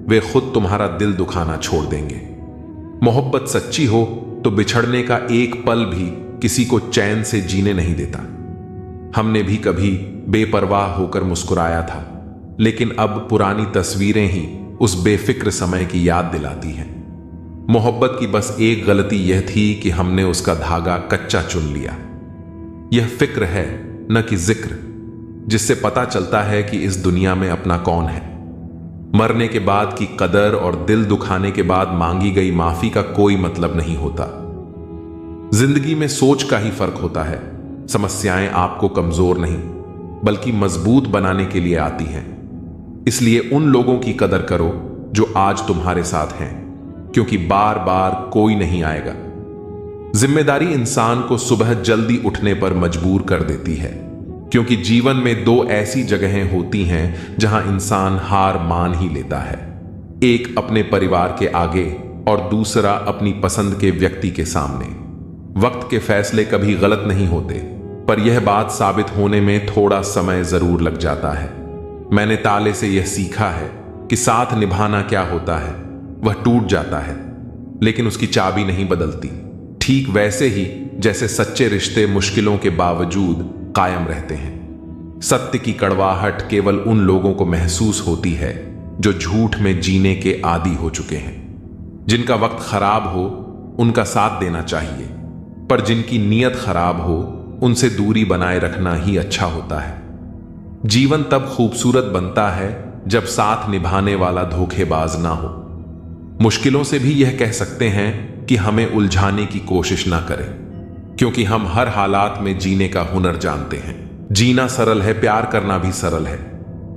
वे खुद तुम्हारा दिल दुखाना छोड़ देंगे। मोहब्बत सच्ची हो तो बिछड़ने का एक पल भी किसी को चैन से जीने नहीं देता। हमने भी कभी बेपरवाह होकर मुस्कुराया था, लेकिन अब पुरानी तस्वीरें ही उस बेफिक्र समय की याद दिलाती हैं। मोहब्बत की बस एक गलती यह थी कि हमने उसका धागा कच्चा चुन लिया। यह फिक्र है न कि जिक्र, जिससे पता चलता है कि इस दुनिया में अपना कौन है। मरने के बाद की कदर और दिल दुखाने के बाद मांगी गई माफी का कोई मतलब नहीं होता। जिंदगी में सोच का ही फर्क होता है। समस्याएं आपको कमजोर नहीं बल्कि मजबूत बनाने के लिए आती हैं। इसलिए उन लोगों की कदर करो जो आज तुम्हारे साथ हैं, क्योंकि बार बार कोई नहीं आएगा। जिम्मेदारी इंसान को सुबह जल्दी उठने पर मजबूर कर देती है, क्योंकि जीवन में दो ऐसी जगहें होती हैं जहां इंसान हार मान ही लेता है। एक अपने परिवार के आगे और दूसरा अपनी पसंद के व्यक्ति के सामने। वक्त के फैसले कभी गलत नहीं होते, पर यह बात साबित होने में थोड़ा समय जरूर लग जाता है। मैंने ताले से यह सीखा है कि साथ निभाना क्या होता है। वह टूट जाता है लेकिन उसकी चाबी नहीं बदलती, ठीक वैसे ही जैसे सच्चे रिश्ते मुश्किलों के बावजूद कायम रहते हैं। सत्य की कड़वाहट केवल उन लोगों को महसूस होती है जो झूठ में जीने के आदी हो चुके हैं। जिनका वक्त खराब हो उनका साथ देना चाहिए, पर जिनकी नीयत खराब हो उनसे दूरी बनाए रखना ही अच्छा होता है। जीवन तब खूबसूरत बनता है जब साथ निभाने वाला धोखेबाज ना हो। मुश्किलों से भी यह कह सकते हैं कि हमें उलझाने की कोशिश ना करें, क्योंकि हम हर हालात में जीने का हुनर जानते हैं। जीना सरल है, प्यार करना भी सरल है।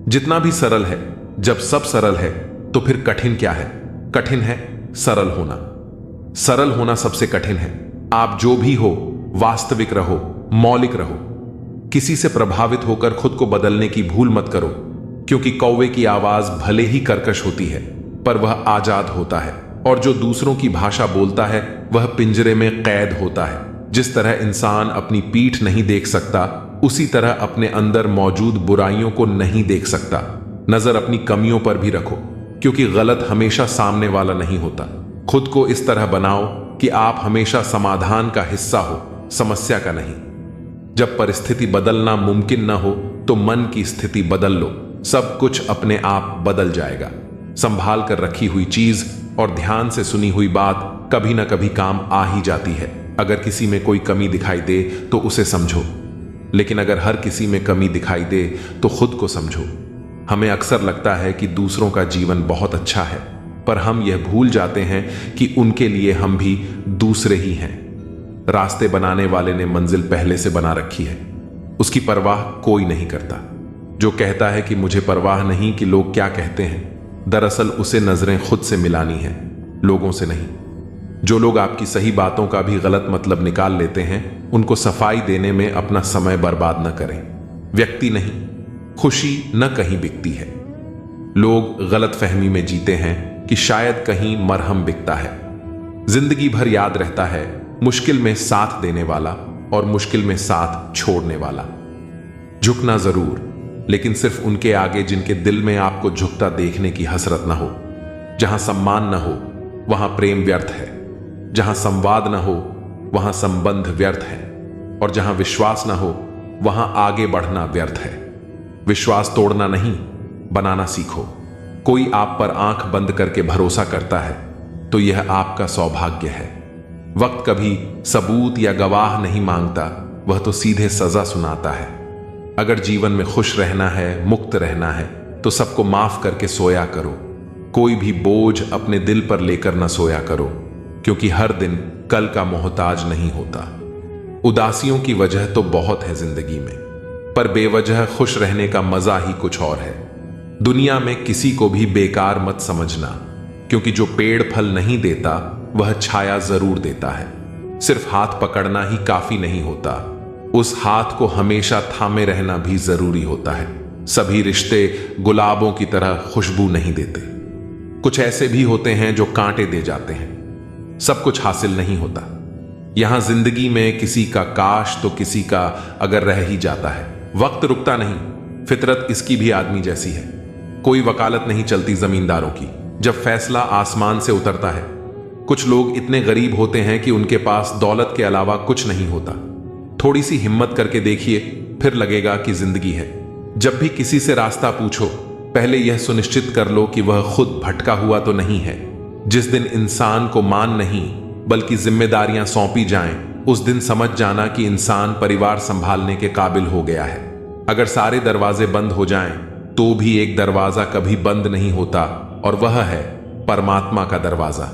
जितना भी सरल है, जब सब सरल है तो फिर कठिन क्या है? कठिन है सरल होना। सरल होना सबसे कठिन है। आप जो भी हो वास्तविक रहो, मौलिक रहो। किसी से प्रभावित होकर खुद को बदलने की भूल मत करो, क्योंकि कौवे की आवाज भले ही कर्कश होती है पर वह आजाद होता है, और जो दूसरों की भाषा बोलता है वह पिंजरे में कैद होता है। जिस तरह इंसान अपनी पीठ नहीं देख सकता, उसी तरह अपने अंदर मौजूद बुराइयों को नहीं देख सकता। नजर अपनी कमियों पर भी रखो, क्योंकि गलत हमेशा सामने वाला नहीं होता। खुद को इस तरह बनाओ कि आप हमेशा समाधान का हिस्सा हो, समस्या का नहीं। जब परिस्थिति बदलना मुमकिन न हो तो मन की स्थिति बदल लो, सब कुछ अपने आप बदल जाएगा। संभाल कर रखी हुई चीज और ध्यान से सुनी हुई बात कभी ना कभी काम आ ही जाती है। अगर किसी में कोई कमी दिखाई दे तो उसे समझो, लेकिन अगर हर किसी में कमी दिखाई दे तो खुद को समझो। हमें अक्सर लगता है कि दूसरों का जीवन बहुत अच्छा है, पर हम यह भूल जाते हैं कि उनके लिए हम भी दूसरे ही हैं। रास्ते बनाने वाले ने मंजिल पहले से बना रखी है, उसकी परवाह कोई नहीं करता। जो कहता है कि मुझे परवाह नहीं कि लोग क्या कहते हैं, दरअसल उसे नजरें खुद से मिलानी है, लोगों से नहीं। जो लोग आपकी सही बातों का भी गलत मतलब निकाल लेते हैं, उनको सफाई देने में अपना समय बर्बाद न करें। व्यक्ति नहीं, खुशी न कहीं बिकती है। लोग गलत फहमी में जीते हैं कि शायद कहीं मरहम बिकता है। जिंदगी भर याद रहता है मुश्किल में साथ देने वाला और मुश्किल में साथ छोड़ने वाला। झुकना जरूर, लेकिन सिर्फ उनके आगे जिनके दिल में आपको झुकता देखने की हसरत न हो। जहां सम्मान न हो वहां प्रेम व्यर्थ है, जहां संवाद न हो वहां संबंध व्यर्थ है, और जहां विश्वास न हो वहां आगे बढ़ना व्यर्थ है। विश्वास तोड़ना नहीं, बनाना सीखो। कोई आप पर आंख बंद करके भरोसा करता है तो यह आपका सौभाग्य है। वक्त कभी सबूत या गवाह नहीं मांगता, वह तो सीधे सजा सुनाता है। अगर जीवन में खुश रहना है, मुक्त रहना है, तो सबको माफ करके सोया करो। कोई भी बोझ अपने दिल पर लेकर न सोया करो, क्योंकि हर दिन कल का मोहताज नहीं होता। उदासियों की वजह तो बहुत है जिंदगी में, पर बेवजह खुश रहने का मजा ही कुछ और है। दुनिया में किसी को भी बेकार मत समझना, क्योंकि जो पेड़ फल नहीं देता वह छाया जरूर देता है। सिर्फ हाथ पकड़ना ही काफी नहीं होता, उस हाथ को हमेशा थामे रहना भी जरूरी होता है। सभी रिश्ते गुलाबों की तरह खुशबू नहीं देते। कुछ ऐसे भी होते हैं जो कांटे दे जाते हैं। सब कुछ हासिल नहीं होता। यहां जिंदगी में किसी का काश तो किसी का अगर रह ही जाता है। वक्त रुकता नहीं, फितरत इसकी भी आदमी जैसी है। कोई वकालत नहीं चलती जमींदारों की जब फैसला आसमान से उतरता है। कुछ लोग इतने गरीब होते हैं कि उनके पास दौलत के अलावा कुछ नहीं होता। थोड़ी सी हिम्मत करके देखिए, फिर लगेगा कि जिंदगी है। जब भी किसी से रास्ता पूछो, पहले यह सुनिश्चित कर लो कि वह खुद भटका हुआ तो नहीं है। जिस दिन इंसान को मान नहीं बल्कि जिम्मेदारियां सौंपी जाएं, उस दिन समझ जाना कि इंसान परिवार संभालने के काबिल हो गया है। अगर सारे दरवाजे बंद हो जाएं, तो भी एक दरवाजा कभी बंद नहीं होता, और वह है परमात्मा का दरवाजा।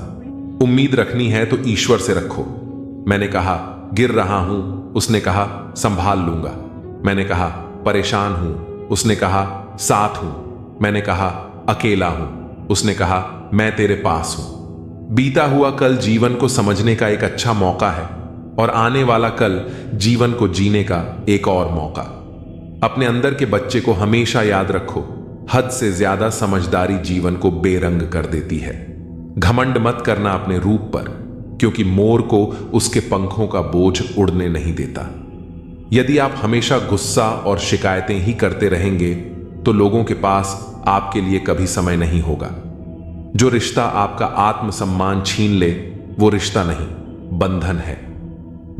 उम्मीद रखनी है तो ईश्वर से रखो। मैंने कहा गिर रहा हूं, उसने कहा संभाल लूंगा। मैंने कहा परेशान हूं, उसने कहा साथ हूं। मैंने कहा अकेला हूं, उसने कहा मैं तेरे पास हूं। बीता हुआ कल जीवन को समझने का एक अच्छा मौका है, और आने वाला कल जीवन को जीने का एक और मौका। अपने अंदर के बच्चे को हमेशा याद रखो, हद से ज्यादा समझदारी जीवन को बेरंग कर देती है। घमंड मत करना अपने रूप पर, क्योंकि मोर को उसके पंखों का बोझ उड़ने नहीं देता। यदि आप हमेशा गुस्सा और शिकायतें ही करते रहेंगे, तो लोगों के पास आपके लिए कभी समय नहीं होगा। जो रिश्ता आपका आत्मसम्मान छीन ले, वो रिश्ता नहीं, बंधन है।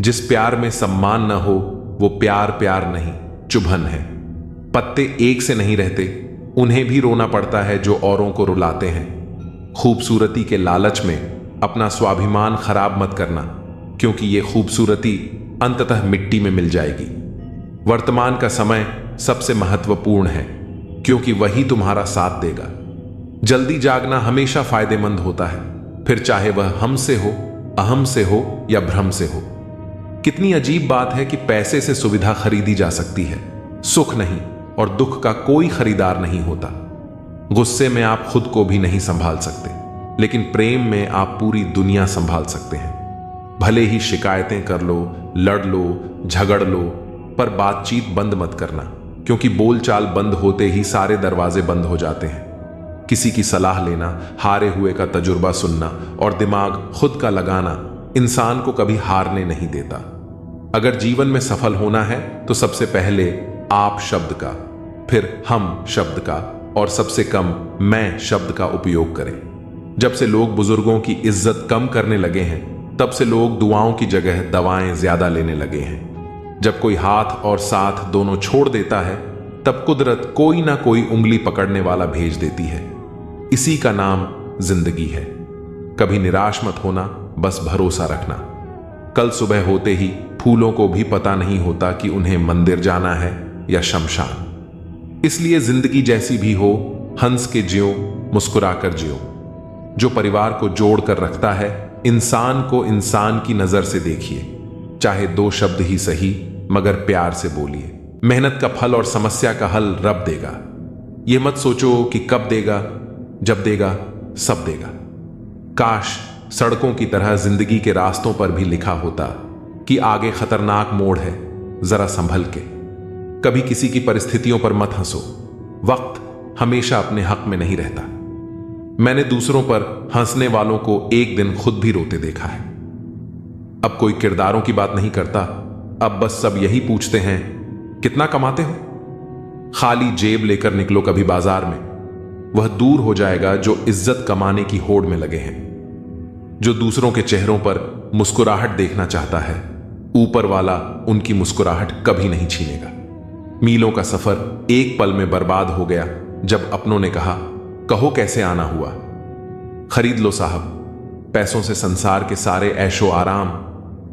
जिस प्यार में सम्मान न हो, वो प्यार प्यार नहीं, चुभन है। पत्ते एक से नहीं रहते, उन्हें भी रोना पड़ता है जो औरों को रुलाते हैं। खूबसूरती के लालच में अपना स्वाभिमान खराब मत करना, क्योंकि ये खूबसूरती अंततः मिट्टी में मिल जाएगी। वर्तमान का समय सबसे महत्वपूर्ण है, क्योंकि वही तुम्हारा साथ देगा। जल्दी जागना हमेशा फायदेमंद होता है, फिर चाहे वह हमसे हो, अहम से हो या भ्रम से हो। कितनी अजीब बात है कि पैसे से सुविधा खरीदी जा सकती है, सुख नहीं, और दुख का कोई खरीदार नहीं होता। गुस्से में आप खुद को भी नहीं संभाल सकते, लेकिन प्रेम में आप पूरी दुनिया संभाल सकते हैं। भले ही शिकायतें कर लो, लड़ लो, झगड़ लो, पर बातचीत बंद मत करना, क्योंकि बोलचाल बंद होते ही सारे दरवाजे बंद हो जाते हैं। किसी की सलाह लेना, हारे हुए का तजुर्बा सुनना और दिमाग खुद का लगाना इंसान को कभी हारने नहीं देता। अगर जीवन में सफल होना है तो सबसे पहले आप शब्द का, फिर हम शब्द का, और सबसे कम मैं शब्द का उपयोग करें। जब से लोग बुजुर्गों की इज्जत कम करने लगे हैं, तब से लोग दुआओं की जगह दवाएं ज्यादा लेने लगे हैं। जब कोई हाथ और साथ दोनों छोड़ देता है, तब कुदरत कोई ना कोई उंगली पकड़ने वाला भेज देती है। इसी का नाम जिंदगी है। कभी निराश मत होना, बस भरोसा रखना। कल सुबह होते ही फूलों को भी पता नहीं होता कि उन्हें मंदिर जाना है या शमशान। इसलिए जिंदगी जैसी भी हो, हंस के जियो, मुस्कुराकर जियो। जो परिवार को जोड़ कर रखता है, इंसान को इंसान की नजर से देखिए। चाहे 2 शब्द ही सही, मगर प्यार से बोलिए। मेहनत का फल और समस्या का हल रब देगा। यह मत सोचो कि कब देगा, जब देगा सब देगा। काश सड़कों की तरह जिंदगी के रास्तों पर भी लिखा होता कि आगे खतरनाक मोड़ है, जरा संभल के। कभी किसी की परिस्थितियों पर मत हंसो, वक्त हमेशा अपने हक में नहीं रहता। मैंने दूसरों पर हंसने वालों को एक दिन खुद भी रोते देखा है। अब कोई किरदारों की बात नहीं करता, अब बस सब यही पूछते हैं कितना कमाते हो। खाली जेब लेकर निकलो कभी बाजार में, वह दूर हो जाएगा जो इज्जत कमाने की होड़ में लगे हैं। जो दूसरों के चेहरों पर मुस्कुराहट देखना चाहता है, ऊपर वाला उनकी मुस्कुराहट कभी नहीं छीनेगा। मीलों का सफर एक पल में बर्बाद हो गया जब अपनों ने कहा, कहो कैसे आना हुआ। खरीद लो साहब, पैसों से संसार के सारे ऐशो आराम,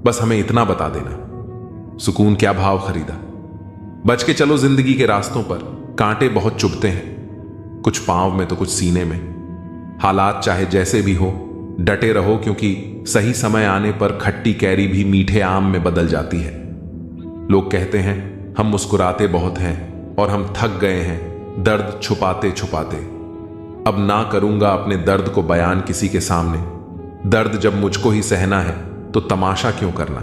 बस हमें इतना बता देना। सुकून क्या भाव खरीदा। बच के चलो जिंदगी के रास्तों पर, कांटे बहुत चुभते हैं, कुछ पांव में तो कुछ सीने में। हालात चाहे जैसे भी हो, डटे रहो, क्योंकि सही समय आने पर खट्टी कैरी भी मीठे आम में बदल जाती है। लोग कहते हैं हम मुस्कुराते बहुत हैं और हम थक गए हैं दर्द छुपाते छुपाते। अब ना करूंगा अपने दर्द को बयान किसी के सामने। दर्द जब मुझको ही सहना है तो तमाशा क्यों करना।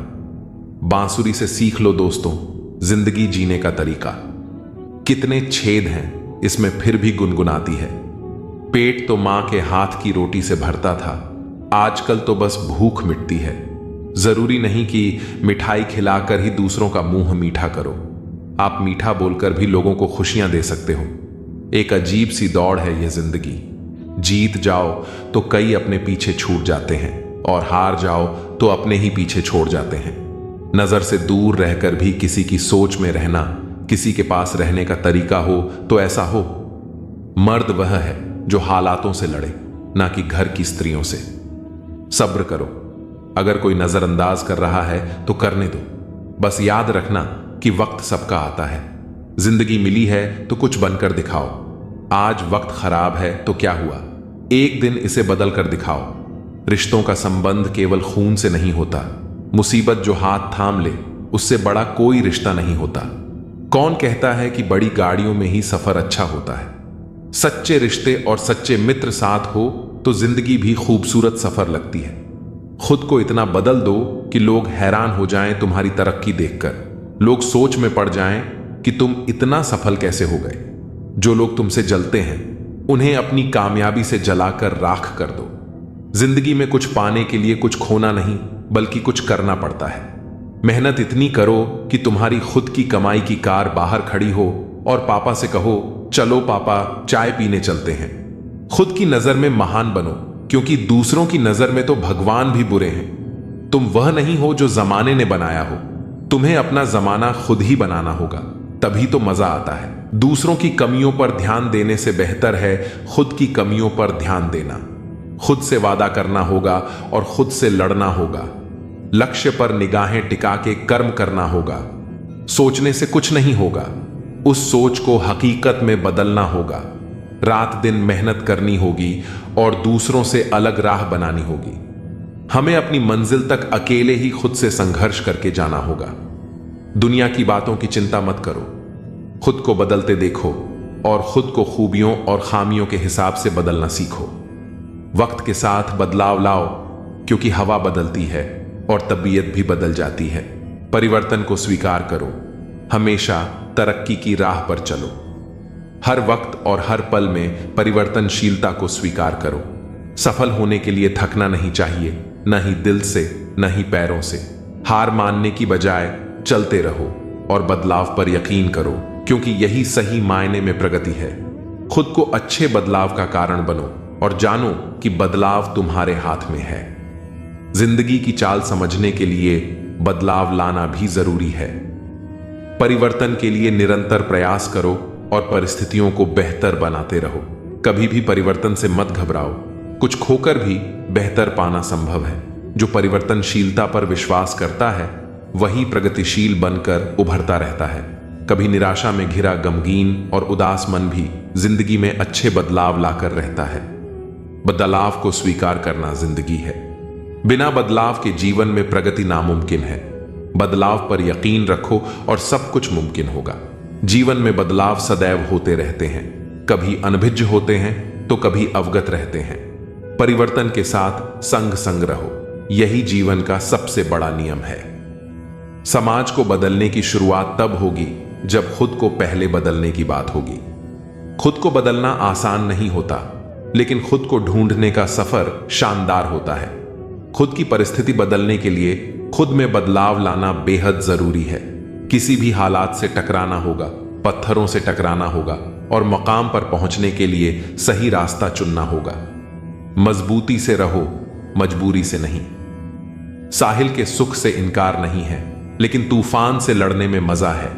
बांसुरी से सीख लो दोस्तों जिंदगी जीने का तरीका। कितने छेद हैं इसमें फिर भी गुनगुनाती है। पेट तो मां के हाथ की रोटी से भरता था, आजकल तो बस भूख मिटती है। जरूरी नहीं कि मिठाई खिलाकर ही दूसरों का मुंह मीठा करो, आप मीठा बोलकर भी लोगों को खुशियां दे सकते हो। एक अजीब सी दौड़ है यह जिंदगी। जीत जाओ तो कई अपने पीछे छूट जाते हैं और हार जाओ तो अपने ही पीछे छोड़ जाते हैं। नजर से दूर रहकर भी किसी की सोच में रहना, किसी के पास रहने का तरीका हो तो ऐसा हो। मर्द वह है जो हालातों से लड़े, ना कि घर की स्त्रियों से। सब्र करो, अगर कोई नजरअंदाज कर रहा है तो करने दो। बस याद रखना कि वक्त सबका आता है। जिंदगी मिली है तो कुछ बनकर दिखाओ। आज वक्त खराब है तो क्या हुआ, एक दिन इसे बदल कर दिखाओ। रिश्तों का संबंध केवल खून से नहीं होता, मुसीबत जो हाथ थाम ले उससे बड़ा कोई रिश्ता नहीं होता। कौन कहता है कि बड़ी गाड़ियों में ही सफर अच्छा होता है। सच्चे रिश्ते और सच्चे मित्र साथ हो तो जिंदगी भी खूबसूरत सफर लगती है। खुद को इतना बदल दो कि लोग हैरान हो जाएं तुम्हारी तरक्की देखकर। लोग सोच में पड़ जाएं कि तुम इतना सफल कैसे हो गए। जो लोग तुमसे जलते हैं उन्हें अपनी कामयाबी से जलाकर राख कर दो। जिंदगी में कुछ पाने के लिए कुछ खोना नहीं बल्कि कुछ करना पड़ता है। मेहनत इतनी करो कि तुम्हारी खुद की कमाई की कार बाहर खड़ी हो और पापा से कहो चलो पापा चाय पीने चलते हैं। खुद की नजर में महान बनो, क्योंकि दूसरों की नजर में तो भगवान भी बुरे हैं। तुम वह नहीं हो जो जमाने ने बनाया हो, तुम्हें अपना जमाना खुद ही बनाना होगा, तभी तो मजा आता है। दूसरों की कमियों पर ध्यान देने से बेहतर है खुद की कमियों पर ध्यान देना। खुद से वादा करना होगा और खुद से लड़ना होगा। लक्ष्य पर निगाहें टिका के कर्म करना होगा। सोचने से कुछ नहीं होगा, उस सोच को हकीकत में बदलना होगा। रात दिन मेहनत करनी होगी और दूसरों से अलग राह बनानी होगी। हमें अपनी मंजिल तक अकेले ही खुद से संघर्ष करके जाना होगा। दुनिया की बातों की चिंता मत करो, खुद को बदलते देखो और खुद को खूबियों और खामियों के हिसाब से बदलना सीखो। वक्त के साथ बदलाव लाओ, क्योंकि हवा बदलती है और तबीयत भी बदल जाती है। परिवर्तन को स्वीकार करो, हमेशा तरक्की की राह पर चलो। हर वक्त और हर पल में परिवर्तनशीलता को स्वीकार करो। सफल होने के लिए थकना नहीं चाहिए, न ही दिल से न ही पैरों से। हार मानने की बजाय चलते रहो और बदलाव पर यकीन करो, क्योंकि यही सही मायने में प्रगति है। खुद को अच्छे बदलाव का कारण बनो और जानो कि बदलाव तुम्हारे हाथ में है। जिंदगी की चाल समझने के लिए बदलाव लाना भी जरूरी है। परिवर्तन के लिए निरंतर प्रयास करो और परिस्थितियों को बेहतर बनाते रहो। कभी भी परिवर्तन से मत घबराओ, कुछ खोकर भी बेहतर पाना संभव है। जो परिवर्तनशीलता पर विश्वास करता है वही प्रगतिशील बनकर उभरता रहता है। कभी निराशा में घिरा गमगीन और उदास मन भी जिंदगी में अच्छे बदलाव लाकर रहता है। बदलाव को स्वीकार करना जिंदगी है। बिना बदलाव के जीवन में प्रगति नामुमकिन है। बदलाव पर यकीन रखो और सब कुछ मुमकिन होगा। जीवन में बदलाव सदैव होते रहते हैं, कभी अनभिज्ञ होते हैं तो कभी अवगत रहते हैं। परिवर्तन के साथ संग संग रहो, यही जीवन का सबसे बड़ा नियम है। समाज को बदलने की शुरुआत तब होगी जब खुद को पहले बदलने की बात होगी। खुद को बदलना आसान नहीं होता, लेकिन खुद को ढूंढने का सफर शानदार होता है। खुद की परिस्थिति बदलने के लिए खुद में बदलाव लाना बेहद जरूरी है। किसी भी हालात से टकराना होगा, पत्थरों से टकराना होगा और मकाम पर पहुंचने के लिए सही रास्ता चुनना होगा। मजबूती से रहो, मजबूरी से नहीं। साहिल के सुख से इनकार नहीं है, लेकिन तूफान से लड़ने में मजा है।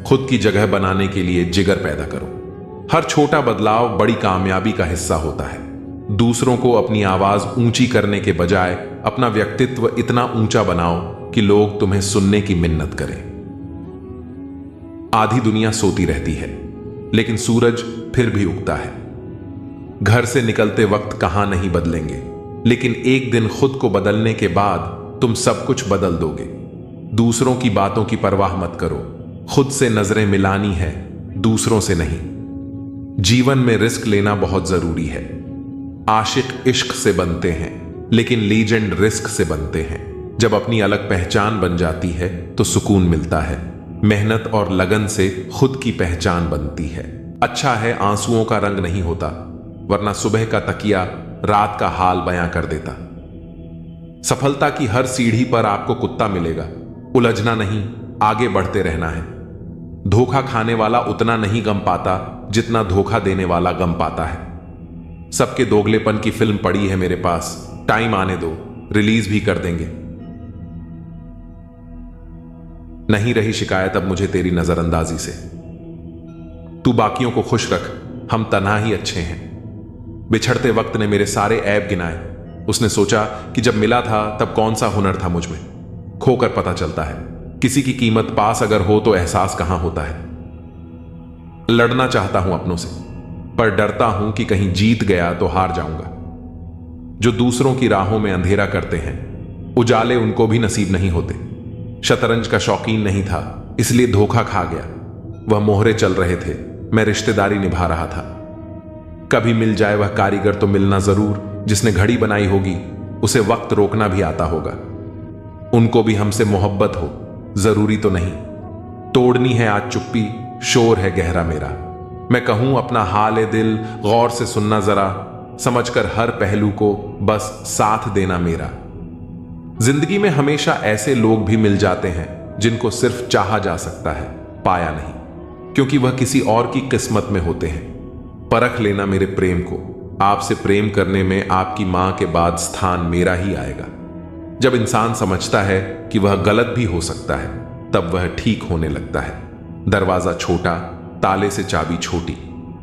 खुद की जगह बनाने के लिए जिगर पैदा करो। हर छोटा बदलाव बड़ी कामयाबी का हिस्सा होता है। दूसरों को अपनी आवाज ऊंची करने के बजाय अपना व्यक्तित्व इतना ऊंचा बनाओ कि लोग तुम्हें सुनने की मिन्नत करें। आधी दुनिया सोती रहती है, लेकिन सूरज फिर भी उगता है। घर से निकलते वक्त कहां नहीं बदलेंगे, लेकिन एक दिन खुद को बदलने के बाद तुम सब कुछ बदल दोगे। दूसरों की बातों की परवाह मत करो, खुद से नजरें मिलानी है, दूसरों से नहीं। जीवन में रिस्क लेना बहुत जरूरी है। आशिक इश्क से बनते हैं, लेकिन लीजेंड रिस्क से बनते हैं। जब अपनी अलग पहचान बन जाती है तो सुकून मिलता है। मेहनत और लगन से खुद की पहचान बनती है। अच्छा है आंसुओं का रंग नहीं होता, वरना सुबह का तकिया रात का हाल बयां कर देता। सफलता की हर सीढ़ी पर आपको कुत्ता मिलेगा, उलझना नहीं, आगे बढ़ते रहना है। धोखा खाने वाला उतना नहीं गम पाता जितना धोखा देने वाला गम पाता है। सबके दोगलेपन की फिल्म पड़ी है मेरे पास, टाइम आने दो, रिलीज भी कर देंगे। नहीं रही शिकायत अब मुझे तेरी नजरअंदाजी से। तू बाकियों को खुश रख, हम तन्हा ही अच्छे हैं। बिछड़ते वक्त ने मेरे सारे ऐब गिनाए। उसने सोचा कि जब मिला था तब कौन सा हुनर था मुझ में। खोकर पता चलता है किसी की कीमत पास अगर हो तो एहसास कहां होता है। लड़ना चाहता हूं अपनों से, पर डरता हूं कि कहीं जीत गया तो हार जाऊंगा। जो दूसरों की राहों में अंधेरा करते हैं, उजाले उनको भी नसीब नहीं होते। शतरंज का शौकीन नहीं था, इसलिए धोखा खा गया। वह मोहरे चल रहे थे, मैं रिश्तेदारी निभा रहा था। कभी मिल जाए वह कारीगर तो मिलना जरूर, जिसने घड़ी बनाई होगी उसे वक्त रोकना भी आता होगा। उनको भी हमसे मोहब्बत हो, जरूरी तो नहीं। तोड़नी है आज चुप्पी, शोर है गहरा मेरा। मैं कहूं अपना हाल ए दिल, गौर से सुनना जरा, समझकर हर पहलू को बस साथ देना मेरा। जिंदगी में हमेशा ऐसे लोग भी मिल जाते हैं जिनको सिर्फ चाहा जा सकता है, पाया नहीं, क्योंकि वह किसी और की किस्मत में होते हैं। परख लेना मेरे प्रेम को, आपसे प्रेम करने में आपकी मां के बाद स्थान मेरा ही आएगा। जब इंसान समझता है कि वह गलत भी हो सकता है, तब वह ठीक होने लगता है। दरवाजा छोटा, ताले से चाबी छोटी,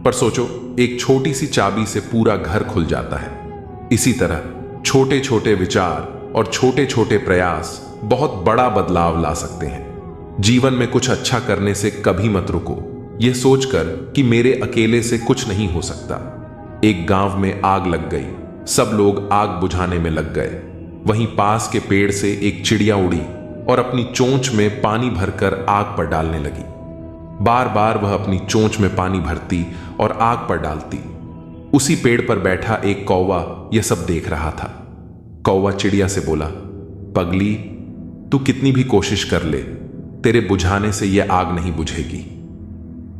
पर सोचो एक छोटी सी चाबी से पूरा घर खुल जाता है। इसी तरह छोटे छोटे विचार और छोटे छोटे प्रयास बहुत बड़ा बदलाव ला सकते हैं। जीवन में कुछ अच्छा करने से कभी मत रुको, यह सोचकर कि मेरे अकेले से कुछ नहीं हो सकता। एक गांव में आग लग गई, सब लोग आग बुझाने में लग गए। वहीं पास के पेड़ से एक चिड़िया उड़ी और अपनी चोंच में पानी भरकर आग पर डालने लगी। बार बार वह अपनी चोंच में पानी भरती और आग पर डालती। उसी पेड़ पर बैठा एक कौवा यह सब देख रहा था। कौवा चिड़िया से बोला, पगली, तू कितनी भी कोशिश कर ले, तेरे बुझाने से यह आग नहीं बुझेगी।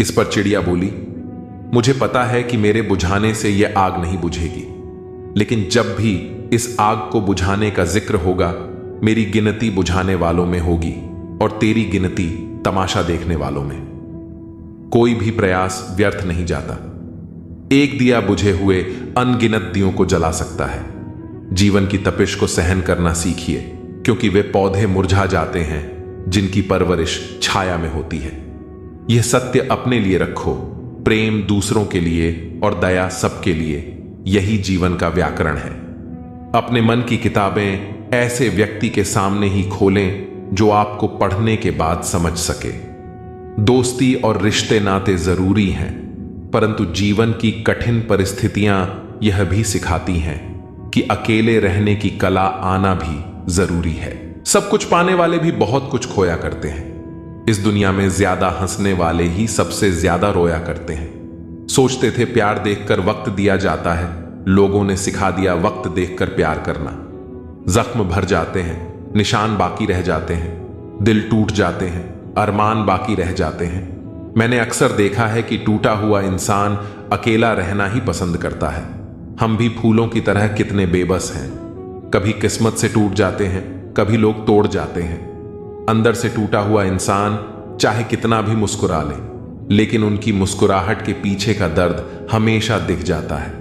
इस पर चिड़िया बोली, मुझे पता है कि मेरे बुझाने से यह आग नहीं बुझेगी, लेकिन जब भी इस आग को बुझाने का जिक्र होगा, मेरी गिनती बुझाने वालों में होगी और तेरी गिनती तमाशा देखने वालों में। कोई भी प्रयास व्यर्थ नहीं जाता। एक दिया बुझे हुए अनगिनत दियों को जला सकता है। जीवन की तपिश को सहन करना सीखिए, क्योंकि वे पौधे मुरझा जाते हैं जिनकी परवरिश छाया में होती है। यह सत्य अपने लिए रखो, प्रेम दूसरों के लिए और दया सबके लिए, यही जीवन का व्याकरण है। अपने मन की किताबें ऐसे व्यक्ति के सामने ही खोलें जो आपको पढ़ने के बाद समझ सके। दोस्ती और रिश्ते नाते जरूरी हैं, परंतु जीवन की कठिन परिस्थितियां यह भी सिखाती हैं कि अकेले रहने की कला आना भी जरूरी है। सब कुछ पाने वाले भी बहुत कुछ खोया करते हैं। इस दुनिया में ज्यादा हंसने वाले ही सबसे ज्यादा रोया करते हैं। सोचते थे प्यार देखकर वक्त दिया जाता है, लोगों ने सिखा दिया वक्त देखकर प्यार करना। जख्म भर जाते हैं, निशान बाकी रह जाते हैं, दिल टूट जाते हैं, अरमान बाकी रह जाते हैं। मैंने अक्सर देखा है कि टूटा हुआ इंसान अकेला रहना ही पसंद करता है। हम भी फूलों की तरह कितने बेबस हैं। कभी किस्मत से टूट जाते हैं, कभी लोग तोड़ जाते हैं। अंदर से टूटा हुआ इंसान चाहे कितना भी मुस्कुरा ले, लेकिन उनकी मुस्कुराहट के पीछे का दर्द हमेशा दिख जाता है।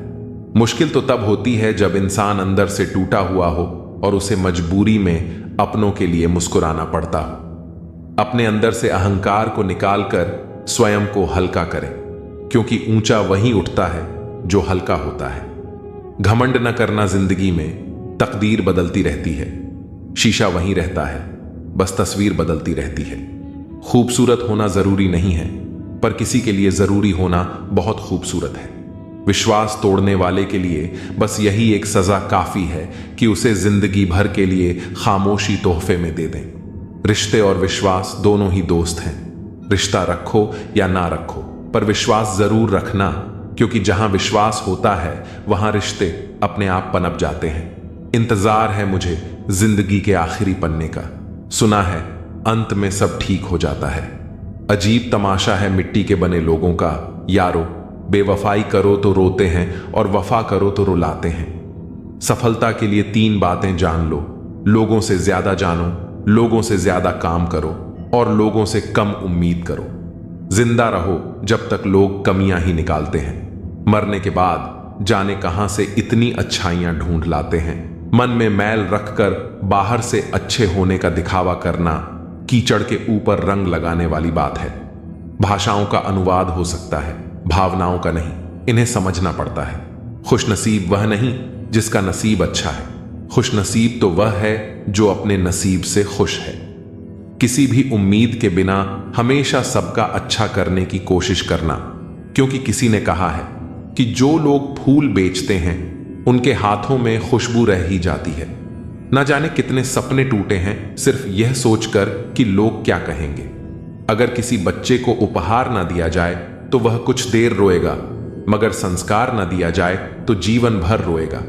मुश्किल तो तब होती है जब इंसान अंदर से टूटा हुआ हो और उसे मजबूरी में अपनों के लिए मुस्कुराना पड़ता हो। अपने अंदर से अहंकार को निकालकर स्वयं को हल्का करें, क्योंकि ऊंचा वही उठता है जो हल्का होता है। घमंड न करना जिंदगी में, तकदीर बदलती रहती है। शीशा वहीं रहता है, बस तस्वीर बदलती रहती है। खूबसूरत होना जरूरी नहीं है, पर किसी के लिए जरूरी होना बहुत खूबसूरत है। विश्वास तोड़ने वाले के लिए बस यही एक सजा काफी है कि उसे जिंदगी भर के लिए खामोशी तोहफे में दे दें। रिश्ते और विश्वास दोनों ही दोस्त हैं। रिश्ता रखो या ना रखो, पर विश्वास जरूर रखना, क्योंकि जहां विश्वास होता है वहां रिश्ते अपने आप पनप जाते हैं। इंतजार है मुझे जिंदगी के आखिरी पन्ने का। सुना है अंत में सब ठीक हो जाता है। अजीब तमाशा है मिट्टी के बने लोगों का। यारो, बेवफाई करो तो रोते हैं और वफा करो तो रुलाते हैं। सफलता के लिए 3 बातें जान लो। लोगों से ज्यादा जानो, लोगों से ज्यादा काम करो और लोगों से कम उम्मीद करो। जिंदा रहो जब तक लोग कमियां ही निकालते हैं। मरने के बाद जाने कहां से इतनी अच्छाइयां ढूंढ लाते हैं। मन में मैल रखकर बाहर से अच्छे होने का दिखावा करना कीचड़ के ऊपर रंग लगाने वाली बात है। भाषाओं का अनुवाद हो सकता है, भावनाओं का नहीं। इन्हें समझना पड़ता है। खुशनसीब वह नहीं जिसका नसीब अच्छा है। खुशनसीब तो वह है जो अपने नसीब से खुश है। किसी भी उम्मीद के बिना हमेशा सबका अच्छा करने की कोशिश करना, क्योंकि किसी ने कहा है कि जो लोग फूल बेचते हैं उनके हाथों में खुशबू रह ही जाती है। ना जाने कितने सपने टूटे हैं सिर्फ यह सोचकर कि लोग क्या कहेंगे। अगर किसी बच्चे को उपहार ना दिया जाए तो वह कुछ देर रोएगा, मगर संस्कार ना दिया जाए तो जीवन भर रोएगा।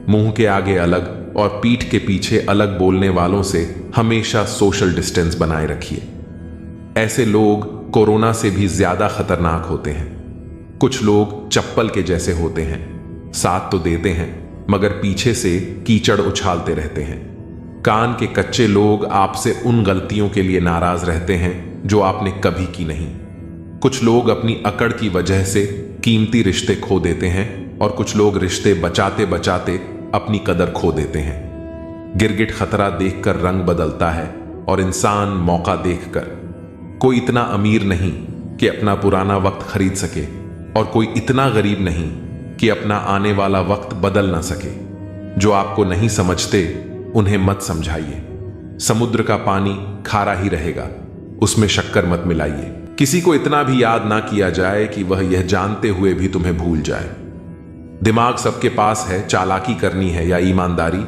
मुंह के आगे अलग और पीठ के पीछे अलग बोलने वालों से हमेशा सोशल डिस्टेंस बनाए रखिए। ऐसे लोग कोरोना से भी ज्यादा खतरनाक होते हैं। कुछ लोग चप्पल के जैसे होते हैं, साथ तो देते हैं मगर पीछे से कीचड़ उछालते रहते हैं। कान के कच्चे लोग आपसे उन गलतियों के लिए नाराज रहते हैं जो आपने कभी की नहीं। कुछ लोग अपनी अकड़ की वजह से कीमती रिश्ते खो देते हैं और कुछ लोग रिश्ते बचाते बचाते अपनी कदर खो देते हैं। गिरगिट खतरा देखकर रंग बदलता है और इंसान मौका देखकर। कोई इतना अमीर नहीं कि अपना पुराना वक्त खरीद सके और कोई इतना गरीब नहीं कि अपना आने वाला वक्त बदल ना सके। जो आपको नहीं समझते उन्हें मत समझाइए। समुद्र का पानी खारा ही रहेगा, उसमें शक्कर मत मिलाइए। किसी को इतना भी याद ना किया जाए कि वह यह जानते हुए भी तुम्हें भूल जाए। दिमाग सबके पास है, चालाकी करनी है या ईमानदारी,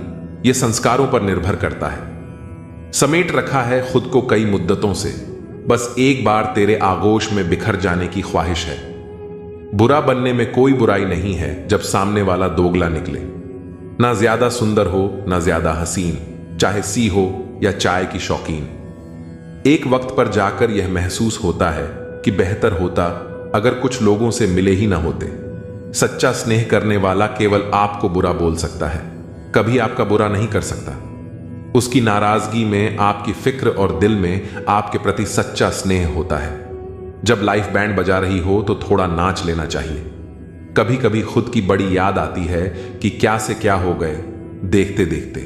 यह संस्कारों पर निर्भर करता है। समेट रखा है खुद को कई मुद्दतों से, बस एक बार तेरे आगोश में बिखर जाने की ख्वाहिश है। बुरा बनने में कोई बुराई नहीं है जब सामने वाला दोगला निकले। ना ज्यादा सुंदर हो ना ज्यादा हसीन, चाहे सी हो या चाय की शौकीन। एक वक्त पर जाकर यह महसूस होता है कि बेहतर होता अगर कुछ लोगों से मिले ही ना होते। सच्चा स्नेह करने वाला केवल आपको बुरा बोल सकता है, कभी आपका बुरा नहीं कर सकता। उसकी नाराजगी में आपकी फिक्र और दिल में आपके प्रति सच्चा स्नेह होता है। जब लाइफ बैंड बजा रही हो तो थोड़ा नाच लेना चाहिए। कभी कभी खुद की बड़ी याद आती है कि क्या से क्या हो गए देखते देखते।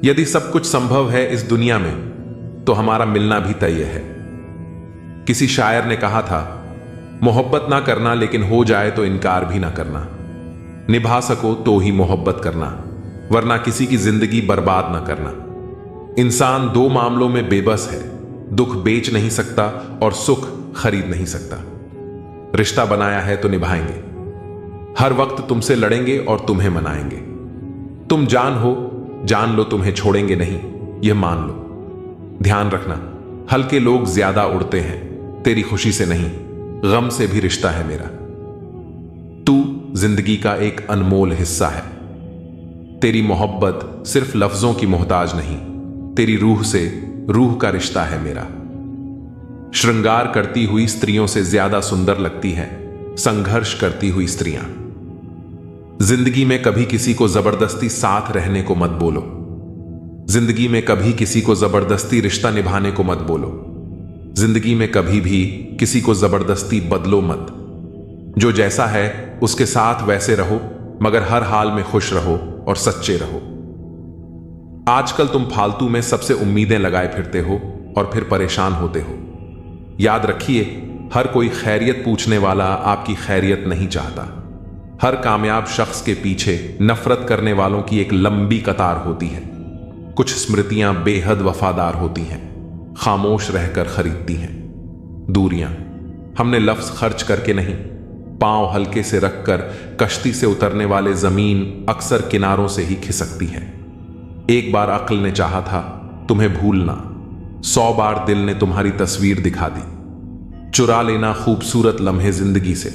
यदि सब कुछ संभव है इस दुनिया में तो हमारा मिलना भी तय है। किसी शायर ने कहा था, मोहब्बत ना करना लेकिन हो जाए तो इनकार भी ना करना। निभा सको तो ही मोहब्बत करना, वरना किसी की जिंदगी बर्बाद ना करना। इंसान 2 मामलों में बेबस है, दुख बेच नहीं सकता और सुख खरीद नहीं सकता। रिश्ता बनाया है तो निभाएंगे। हर वक्त तुमसे लड़ेंगे और तुम्हें मनाएंगे। तुम जान लो तुम्हें छोड़ेंगे नहीं, यह मान लो। ध्यान रखना, हल्के लोग ज्यादा उड़ते हैं, तेरी खुशी से नहीं गम से भी रिश्ता है मेरा। तू जिंदगी का एक अनमोल हिस्सा है। तेरी मोहब्बत सिर्फ लफ्जों की मोहताज नहीं, तेरी रूह से रूह का रिश्ता है मेरा। श्रृंगार करती हुई स्त्रियों से ज्यादा सुंदर लगती है संघर्ष करती हुई स्त्रियां। जिंदगी में कभी किसी को जबरदस्ती साथ रहने को मत बोलो। जिंदगी में कभी किसी को जबरदस्ती रिश्ता निभाने को मत बोलो। जिंदगी में कभी भी किसी को जबरदस्ती बदलो मत। जो जैसा है उसके साथ वैसे रहो, मगर हर हाल में खुश रहो और सच्चे रहो। आजकल तुम फालतू में सबसे उम्मीदें लगाए फिरते हो और फिर परेशान होते हो। याद रखिए, हर कोई खैरियत पूछने वाला आपकी खैरियत नहीं चाहता। हर कामयाब शख्स के पीछे नफरत करने वालों की एक लंबी कतार होती है। कुछ स्मृतियां बेहद वफादार होती हैं, खामोश रहकर खरीदती हैं। दूरियां हमने लफ्ज खर्च करके नहीं, पांव हल्के से रखकर कश्ती से उतरने वाले जमीन अक्सर किनारों से ही खिसकती है। एक बार अक्ल ने चाहा था तुम्हें भूलना, 100 बार दिल ने तुम्हारी तस्वीर दिखा दी। चुरा लेना खूबसूरत लम्हे जिंदगी से,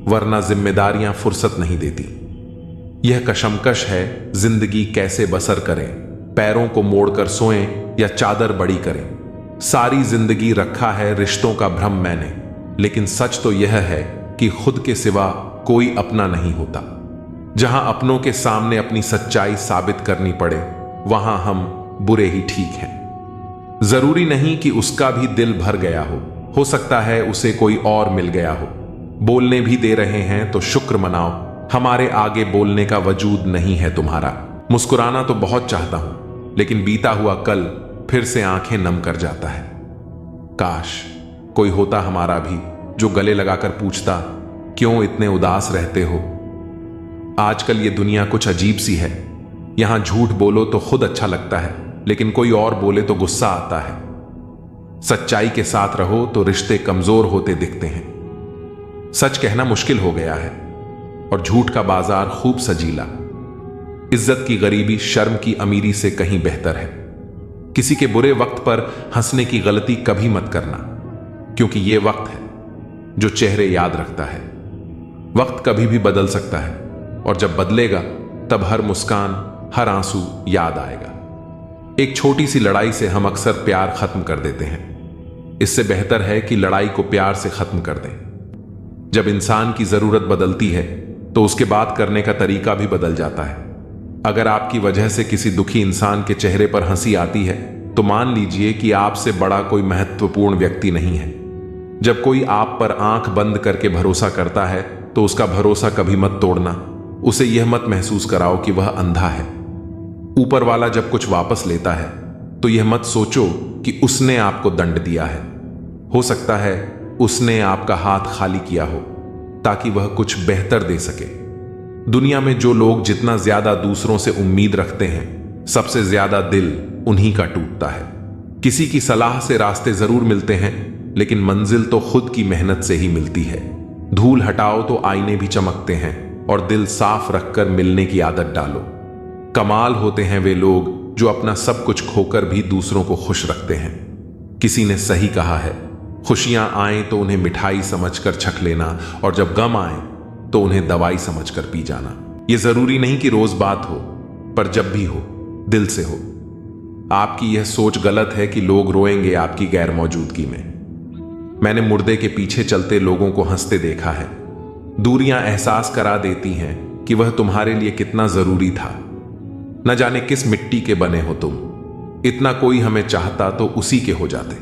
वरना जिम्मेदारियां फुर्सत नहीं देती। यह कशमकश है जिंदगी कैसे बसर करें, पैरों को मोड़कर सोएं या चादर बड़ी करें। सारी जिंदगी रखा है रिश्तों का भ्रम मैंने, लेकिन सच तो यह है कि खुद के सिवा कोई अपना नहीं होता। जहां अपनों के सामने अपनी सच्चाई साबित करनी पड़े, वहां हम बुरे ही ठीक हैं। जरूरी नहीं कि उसका भी दिल भर गया हो सकता है उसे कोई और मिल गया हो। बोलने भी दे रहे हैं तो शुक्र मनाओ, हमारे आगे बोलने का वजूद नहीं है तुम्हारा। मुस्कुराना तो बहुत चाहता हूं, लेकिन बीता हुआ कल फिर से आंखें नम कर जाता है। काश कोई होता हमारा भी जो गले लगाकर पूछता, क्यों इतने उदास रहते हो। आजकल ये दुनिया कुछ अजीब सी है। यहां झूठ बोलो तो खुद अच्छा लगता है, लेकिन कोई और बोले तो गुस्सा आता है। सच्चाई के साथ रहो तो रिश्ते कमजोर होते दिखते हैं। सच कहना मुश्किल हो गया है और झूठ का बाजार खूब सजीला। इज्जत की गरीबी शर्म की अमीरी से कहीं बेहतर है। किसी के बुरे वक्त पर हंसने की गलती कभी मत करना, क्योंकि यह वक्त है जो चेहरे याद रखता है। वक्त कभी भी बदल सकता है, और जब बदलेगा तब हर मुस्कान, हर आंसू याद आएगा। एक छोटी सी लड़ाई से हम अक्सर प्यार खत्म कर देते हैं। इससे बेहतर है कि लड़ाई को प्यार से खत्म कर दें। जब इंसान की जरूरत बदलती है तो उसके बात करने का तरीका भी बदल जाता है। अगर आपकी वजह से किसी दुखी इंसान के चेहरे पर हंसी आती है, तो मान लीजिए कि आपसे बड़ा कोई महत्वपूर्ण व्यक्ति नहीं है। जब कोई आप पर आंख बंद करके भरोसा करता है, तो उसका भरोसा कभी मत तोड़ना। उसे यह मत महसूस कराओ कि वह अंधा है। ऊपर वाला जब कुछ वापस लेता है, तो यह मत सोचो कि उसने आपको दंड दिया है। हो सकता है उसने आपका हाथ खाली किया हो, ताकि वह कुछ बेहतर दे सके। दुनिया में जो लोग जितना ज्यादा दूसरों से उम्मीद रखते हैं, सबसे ज्यादा दिल उन्हीं का टूटता है। किसी की सलाह से रास्ते जरूर मिलते हैं, लेकिन मंजिल तो खुद की मेहनत से ही मिलती है। धूल हटाओ तो आईने भी चमकते हैं, और दिल साफ रखकर मिलने की आदत डालो। कमाल होते हैं वे लोग जो अपना सब कुछ खोकर भी दूसरों को खुश रखते हैं। किसी ने सही कहा है, खुशियां आए तो उन्हें मिठाई समझकर छक लेना, और जब गम आए तो उन्हें दवाई समझकर पी जाना। यह जरूरी नहीं कि रोज बात हो, पर जब भी हो, दिल से हो। आपकी यह सोच गलत है कि लोग रोएंगे आपकी गैर मौजूदगी में। मैंने मुर्दे के पीछे चलते लोगों को हंसते देखा है। दूरियां एहसास करा देती हैं कि वह तुम्हारे लिए कितना जरूरी था। न जाने किस मिट्टी के बने हो तुम, इतना कोई हमें चाहता तो उसी के हो जाते।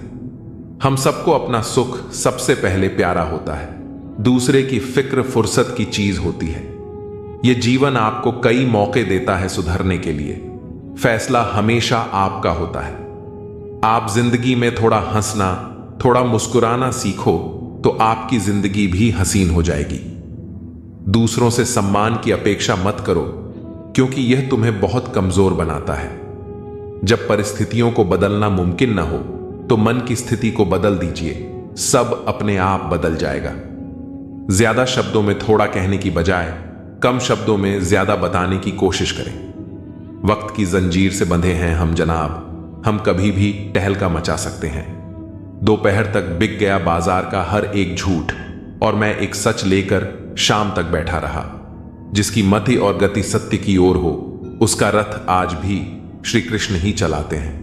हम सबको अपना सुख सबसे पहले प्यारा होता है, दूसरे की फिक्र फुर्सत की चीज होती है। यह जीवन आपको कई मौके देता है सुधरने के लिए। फैसला हमेशा आपका होता है। आप जिंदगी में थोड़ा हंसना, थोड़ा मुस्कुराना सीखो, तो आपकी जिंदगी भी हसीन हो जाएगी। दूसरों से सम्मान की अपेक्षा मत करो, क्योंकि यह तुम्हें बहुत कमजोर बनाता है। जब परिस्थितियों को बदलना मुमकिन न हो, तो मन की स्थिति को बदल दीजिए, सब अपने आप बदल जाएगा। ज्यादा शब्दों में थोड़ा कहने की बजाय कम शब्दों में ज्यादा बताने की कोशिश करें। वक्त की जंजीर से बंधे हैं हम जनाब, हम कभी भी टहलका मचा सकते हैं। दोपहर तक बिक गया बाजार का हर एक झूठ, और मैं एक सच लेकर शाम तक बैठा रहा। जिसकी मति और गति सत्य की ओर हो, उसका रथ आज भी श्री कृष्ण ही चलाते हैं।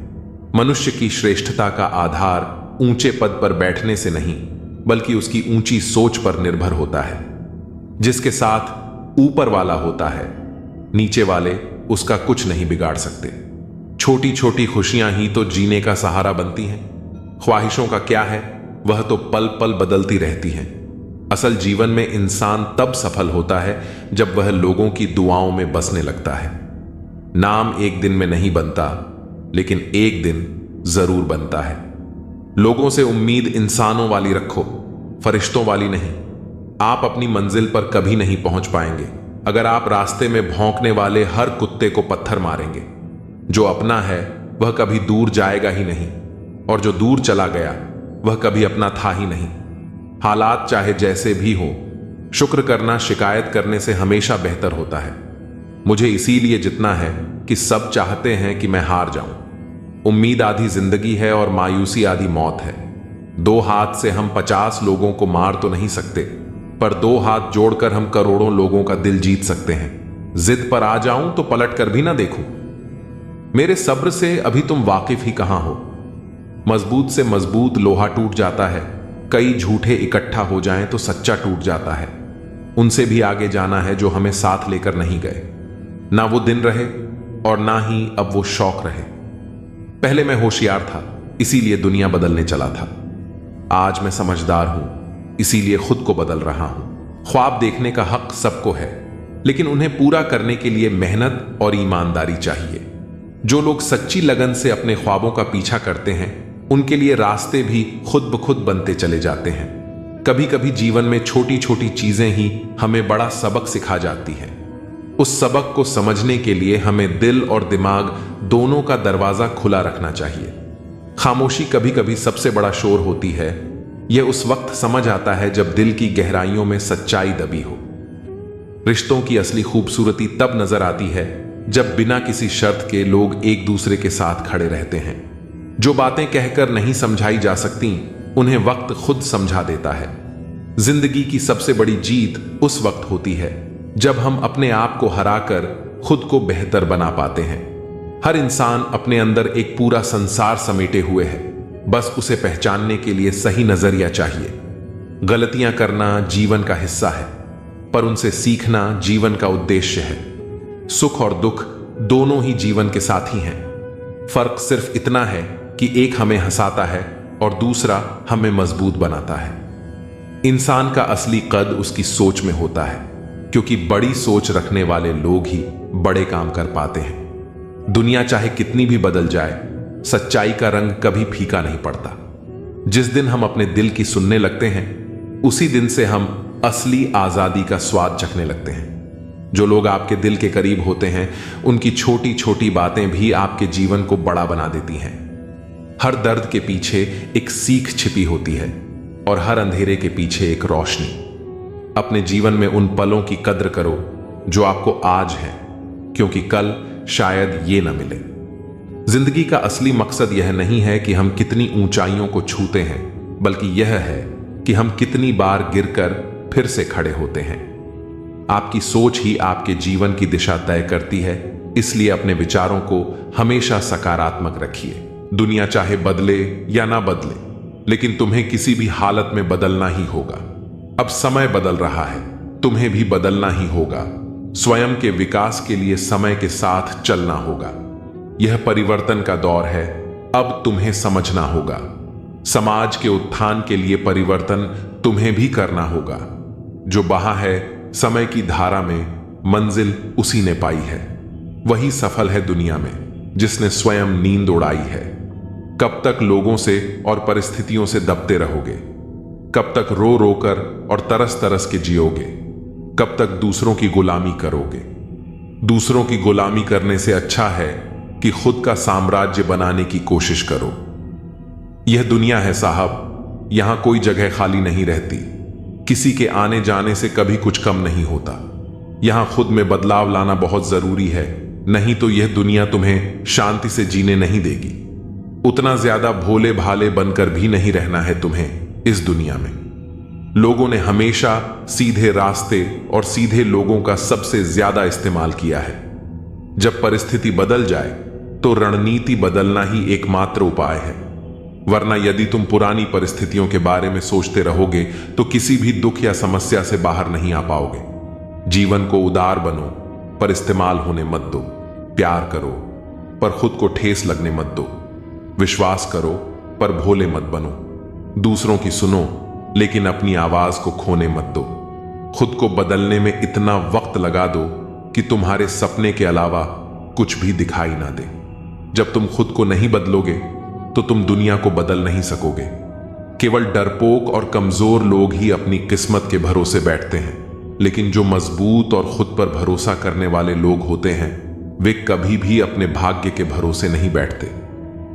मनुष्य की श्रेष्ठता का आधार ऊंचे पद पर बैठने से नहीं, बल्कि उसकी ऊंची सोच पर निर्भर होता है। जिसके साथ ऊपर वाला होता है, नीचे वाले उसका कुछ नहीं बिगाड़ सकते। छोटी छोटी खुशियां ही तो जीने का सहारा बनती हैं। ख्वाहिशों का क्या है, वह तो पल पल बदलती रहती हैं। असल जीवन में इंसान तब सफल होता है जब वह लोगों की दुआओं में बसने लगता है। नाम एक दिन में नहीं बनता, लेकिन एक दिन जरूर बनता है। लोगों से उम्मीद इंसानों वाली रखो, फरिश्तों वाली नहीं। आप अपनी मंजिल पर कभी नहीं पहुंच पाएंगे अगर आप रास्ते में भौंकने वाले हर कुत्ते को पत्थर मारेंगे। जो अपना है वह कभी दूर जाएगा ही नहीं, और जो दूर चला गया वह कभी अपना था ही नहीं। हालात चाहे जैसे भी हो, शुक्र करना शिकायत करने से हमेशा बेहतर होता है। मुझे इसीलिए जितना है कि सब चाहते हैं कि मैं हार जाऊं। उम्मीद आधी जिंदगी है और मायूसी आधी मौत है। 2 हाथ से हम 50 लोगों को मार तो नहीं सकते, पर 2 हाथ जोड़कर हम करोड़ों लोगों का दिल जीत सकते हैं। जिद पर आ जाऊं तो पलट कर भी ना देखूं। मेरे सब्र से अभी तुम वाकिफ ही कहां हो। मजबूत से मजबूत लोहा टूट जाता है, कई झूठे इकट्ठा हो जाएं तो सच्चा टूट जाता है। उनसे भी आगे जाना है जो हमें साथ लेकर नहीं गए। ना वो दिन रहे और ना ही अब वो शौक रहे। पहले मैं होशियार था, इसीलिए दुनिया बदलने चला था। आज मैं समझदार हूं, इसीलिए खुद को बदल रहा हूं। ख्वाब देखने का हक सबको है, लेकिन उन्हें पूरा करने के लिए मेहनत और ईमानदारी चाहिए। जो लोग सच्ची लगन से अपने ख्वाबों का पीछा करते हैं, उनके लिए रास्ते भी खुद ब खुद बनते चले जाते हैं। कभी कभी जीवन में छोटी छोटी चीजें ही हमें बड़ा सबक सिखा जाती हैं। उस सबक को समझने के लिए हमें दिल और दिमाग दोनों का दरवाजा खुला रखना चाहिए। खामोशी कभी कभी सबसे बड़ा शोर होती है। यह उस वक्त समझ आता है जब दिल की गहराइयों में सच्चाई दबी हो। रिश्तों की असली खूबसूरती तब नजर आती है जब बिना किसी शर्त के लोग एक दूसरे के साथ खड़े रहते हैं। जो बातें कहकर नहीं समझाई जा सकती, उन्हें वक्त खुद समझा देता है। जिंदगी की सबसे बड़ी जीत उस वक्त होती है जब हम अपने आप को हराकर खुद को बेहतर बना पाते हैं। हर इंसान अपने अंदर एक पूरा संसार समेटे हुए है, बस उसे पहचानने के लिए सही नजरिया चाहिए। गलतियां करना जीवन का हिस्सा है, पर उनसे सीखना जीवन का उद्देश्य है। सुख और दुख दोनों ही जीवन के साथी हैं। फर्क सिर्फ इतना है कि एक हमें हंसाता है और दूसरा हमें मजबूत बनाता है। इंसान का असली कद उसकी सोच में होता है, क्योंकि बड़ी सोच रखने वाले लोग ही बड़े काम कर पाते हैं। दुनिया चाहे कितनी भी बदल जाए, सच्चाई का रंग कभी फीका नहीं पड़ता। जिस दिन हम अपने दिल की सुनने लगते हैं, उसी दिन से हम असली आजादी का स्वाद चखने लगते हैं। जो लोग आपके दिल के करीब होते हैं, उनकी छोटी छोटी बातें भी आपके जीवन को बड़ा बना देती हैं। हर दर्द के पीछे एक सीख छिपी होती है और हर अंधेरे के पीछे एक रोशनी। अपने जीवन में उन पलों की कद्र करो जो आपको आज है, क्योंकि कल शायद ये न मिले। जिंदगी का असली मकसद यह नहीं है कि हम कितनी ऊंचाइयों को छूते हैं, बल्कि यह है कि हम कितनी बार गिरकर फिर से खड़े होते हैं। आपकी सोच ही आपके जीवन की दिशा तय करती है, इसलिए अपने विचारों को हमेशा सकारात्मक रखिए। दुनिया चाहे बदले या ना बदले, लेकिन तुम्हें किसी भी हालत में बदलना ही होगा। अब समय बदल रहा है, तुम्हें भी बदलना ही होगा। स्वयं के विकास के लिए समय के साथ चलना होगा। यह परिवर्तन का दौर है, अब तुम्हें समझना होगा। समाज के उत्थान के लिए परिवर्तन तुम्हें भी करना होगा। जो बहा है समय की धारा में, मंजिल उसी ने पाई है। वही सफल है दुनिया में जिसने स्वयं नींद उड़ाई है। कब तक लोगों से और परिस्थितियों से दबते रहोगे? कब तक रो रो कर और तरस तरस के जियोगे? कब तक दूसरों की गुलामी करोगे? दूसरों की गुलामी करने से अच्छा है कि खुद का साम्राज्य बनाने की कोशिश करो। यह दुनिया है साहब, यहां कोई जगह खाली नहीं रहती। किसी के आने जाने से कभी कुछ कम नहीं होता। यहां खुद में बदलाव लाना बहुत जरूरी है, नहीं तो यह दुनिया तुम्हें शांति से जीने नहीं देगी। उतना ज्यादा भोले भाले बनकर भी नहीं रहना है तुम्हें इस दुनिया में। लोगों ने हमेशा सीधे रास्ते और सीधे लोगों का सबसे ज्यादा इस्तेमाल किया है। जब परिस्थिति बदल जाए तो रणनीति बदलना ही एकमात्र उपाय है, वरना यदि तुम पुरानी परिस्थितियों के बारे में सोचते रहोगे तो किसी भी दुख या समस्या से बाहर नहीं आ पाओगे। जीवन को उदार बनो, पर इस्तेमाल होने मत दो। प्यार करो, पर खुद को ठेस लगने मत दो। विश्वास करो, पर भोले मत बनो। दूसरों की सुनो, लेकिन अपनी आवाज को खोने मत दो। खुद को बदलने में इतना वक्त लगा दो कि तुम्हारे सपने के अलावा कुछ भी दिखाई ना दे। जब तुम खुद को नहीं बदलोगे तो तुम दुनिया को बदल नहीं सकोगे। केवल डरपोक और कमजोर लोग ही अपनी किस्मत के भरोसे बैठते हैं, लेकिन जो मजबूत और खुद पर भरोसा करने वाले लोग होते हैं, वे कभी भी अपने भाग्य के भरोसे नहीं बैठते।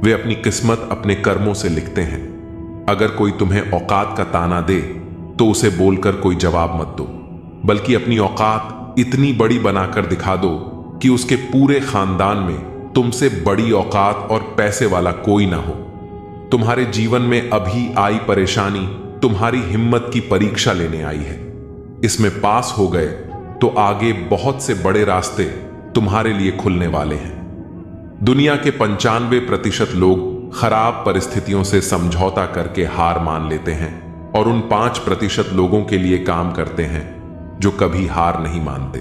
वे अपनी किस्मत अपने कर्मों से लिखते हैं। अगर कोई तुम्हें औकात का ताना दे तो उसे बोलकर कोई जवाब मत दो, बल्कि अपनी औकात इतनी बड़ी बनाकर दिखा दो कि उसके पूरे खानदान में तुमसे बड़ी औकात और पैसे वाला कोई ना हो। तुम्हारे जीवन में अभी आई परेशानी तुम्हारी हिम्मत की परीक्षा लेने आई है। इसमें पास हो गए तो आगे बहुत से बड़े रास्ते तुम्हारे लिए खुलने वाले हैं। दुनिया के 95% लोग खराब परिस्थितियों से समझौता करके हार मान लेते हैं और उन 5% लोगों के लिए काम करते हैं जो कभी हार नहीं मानते।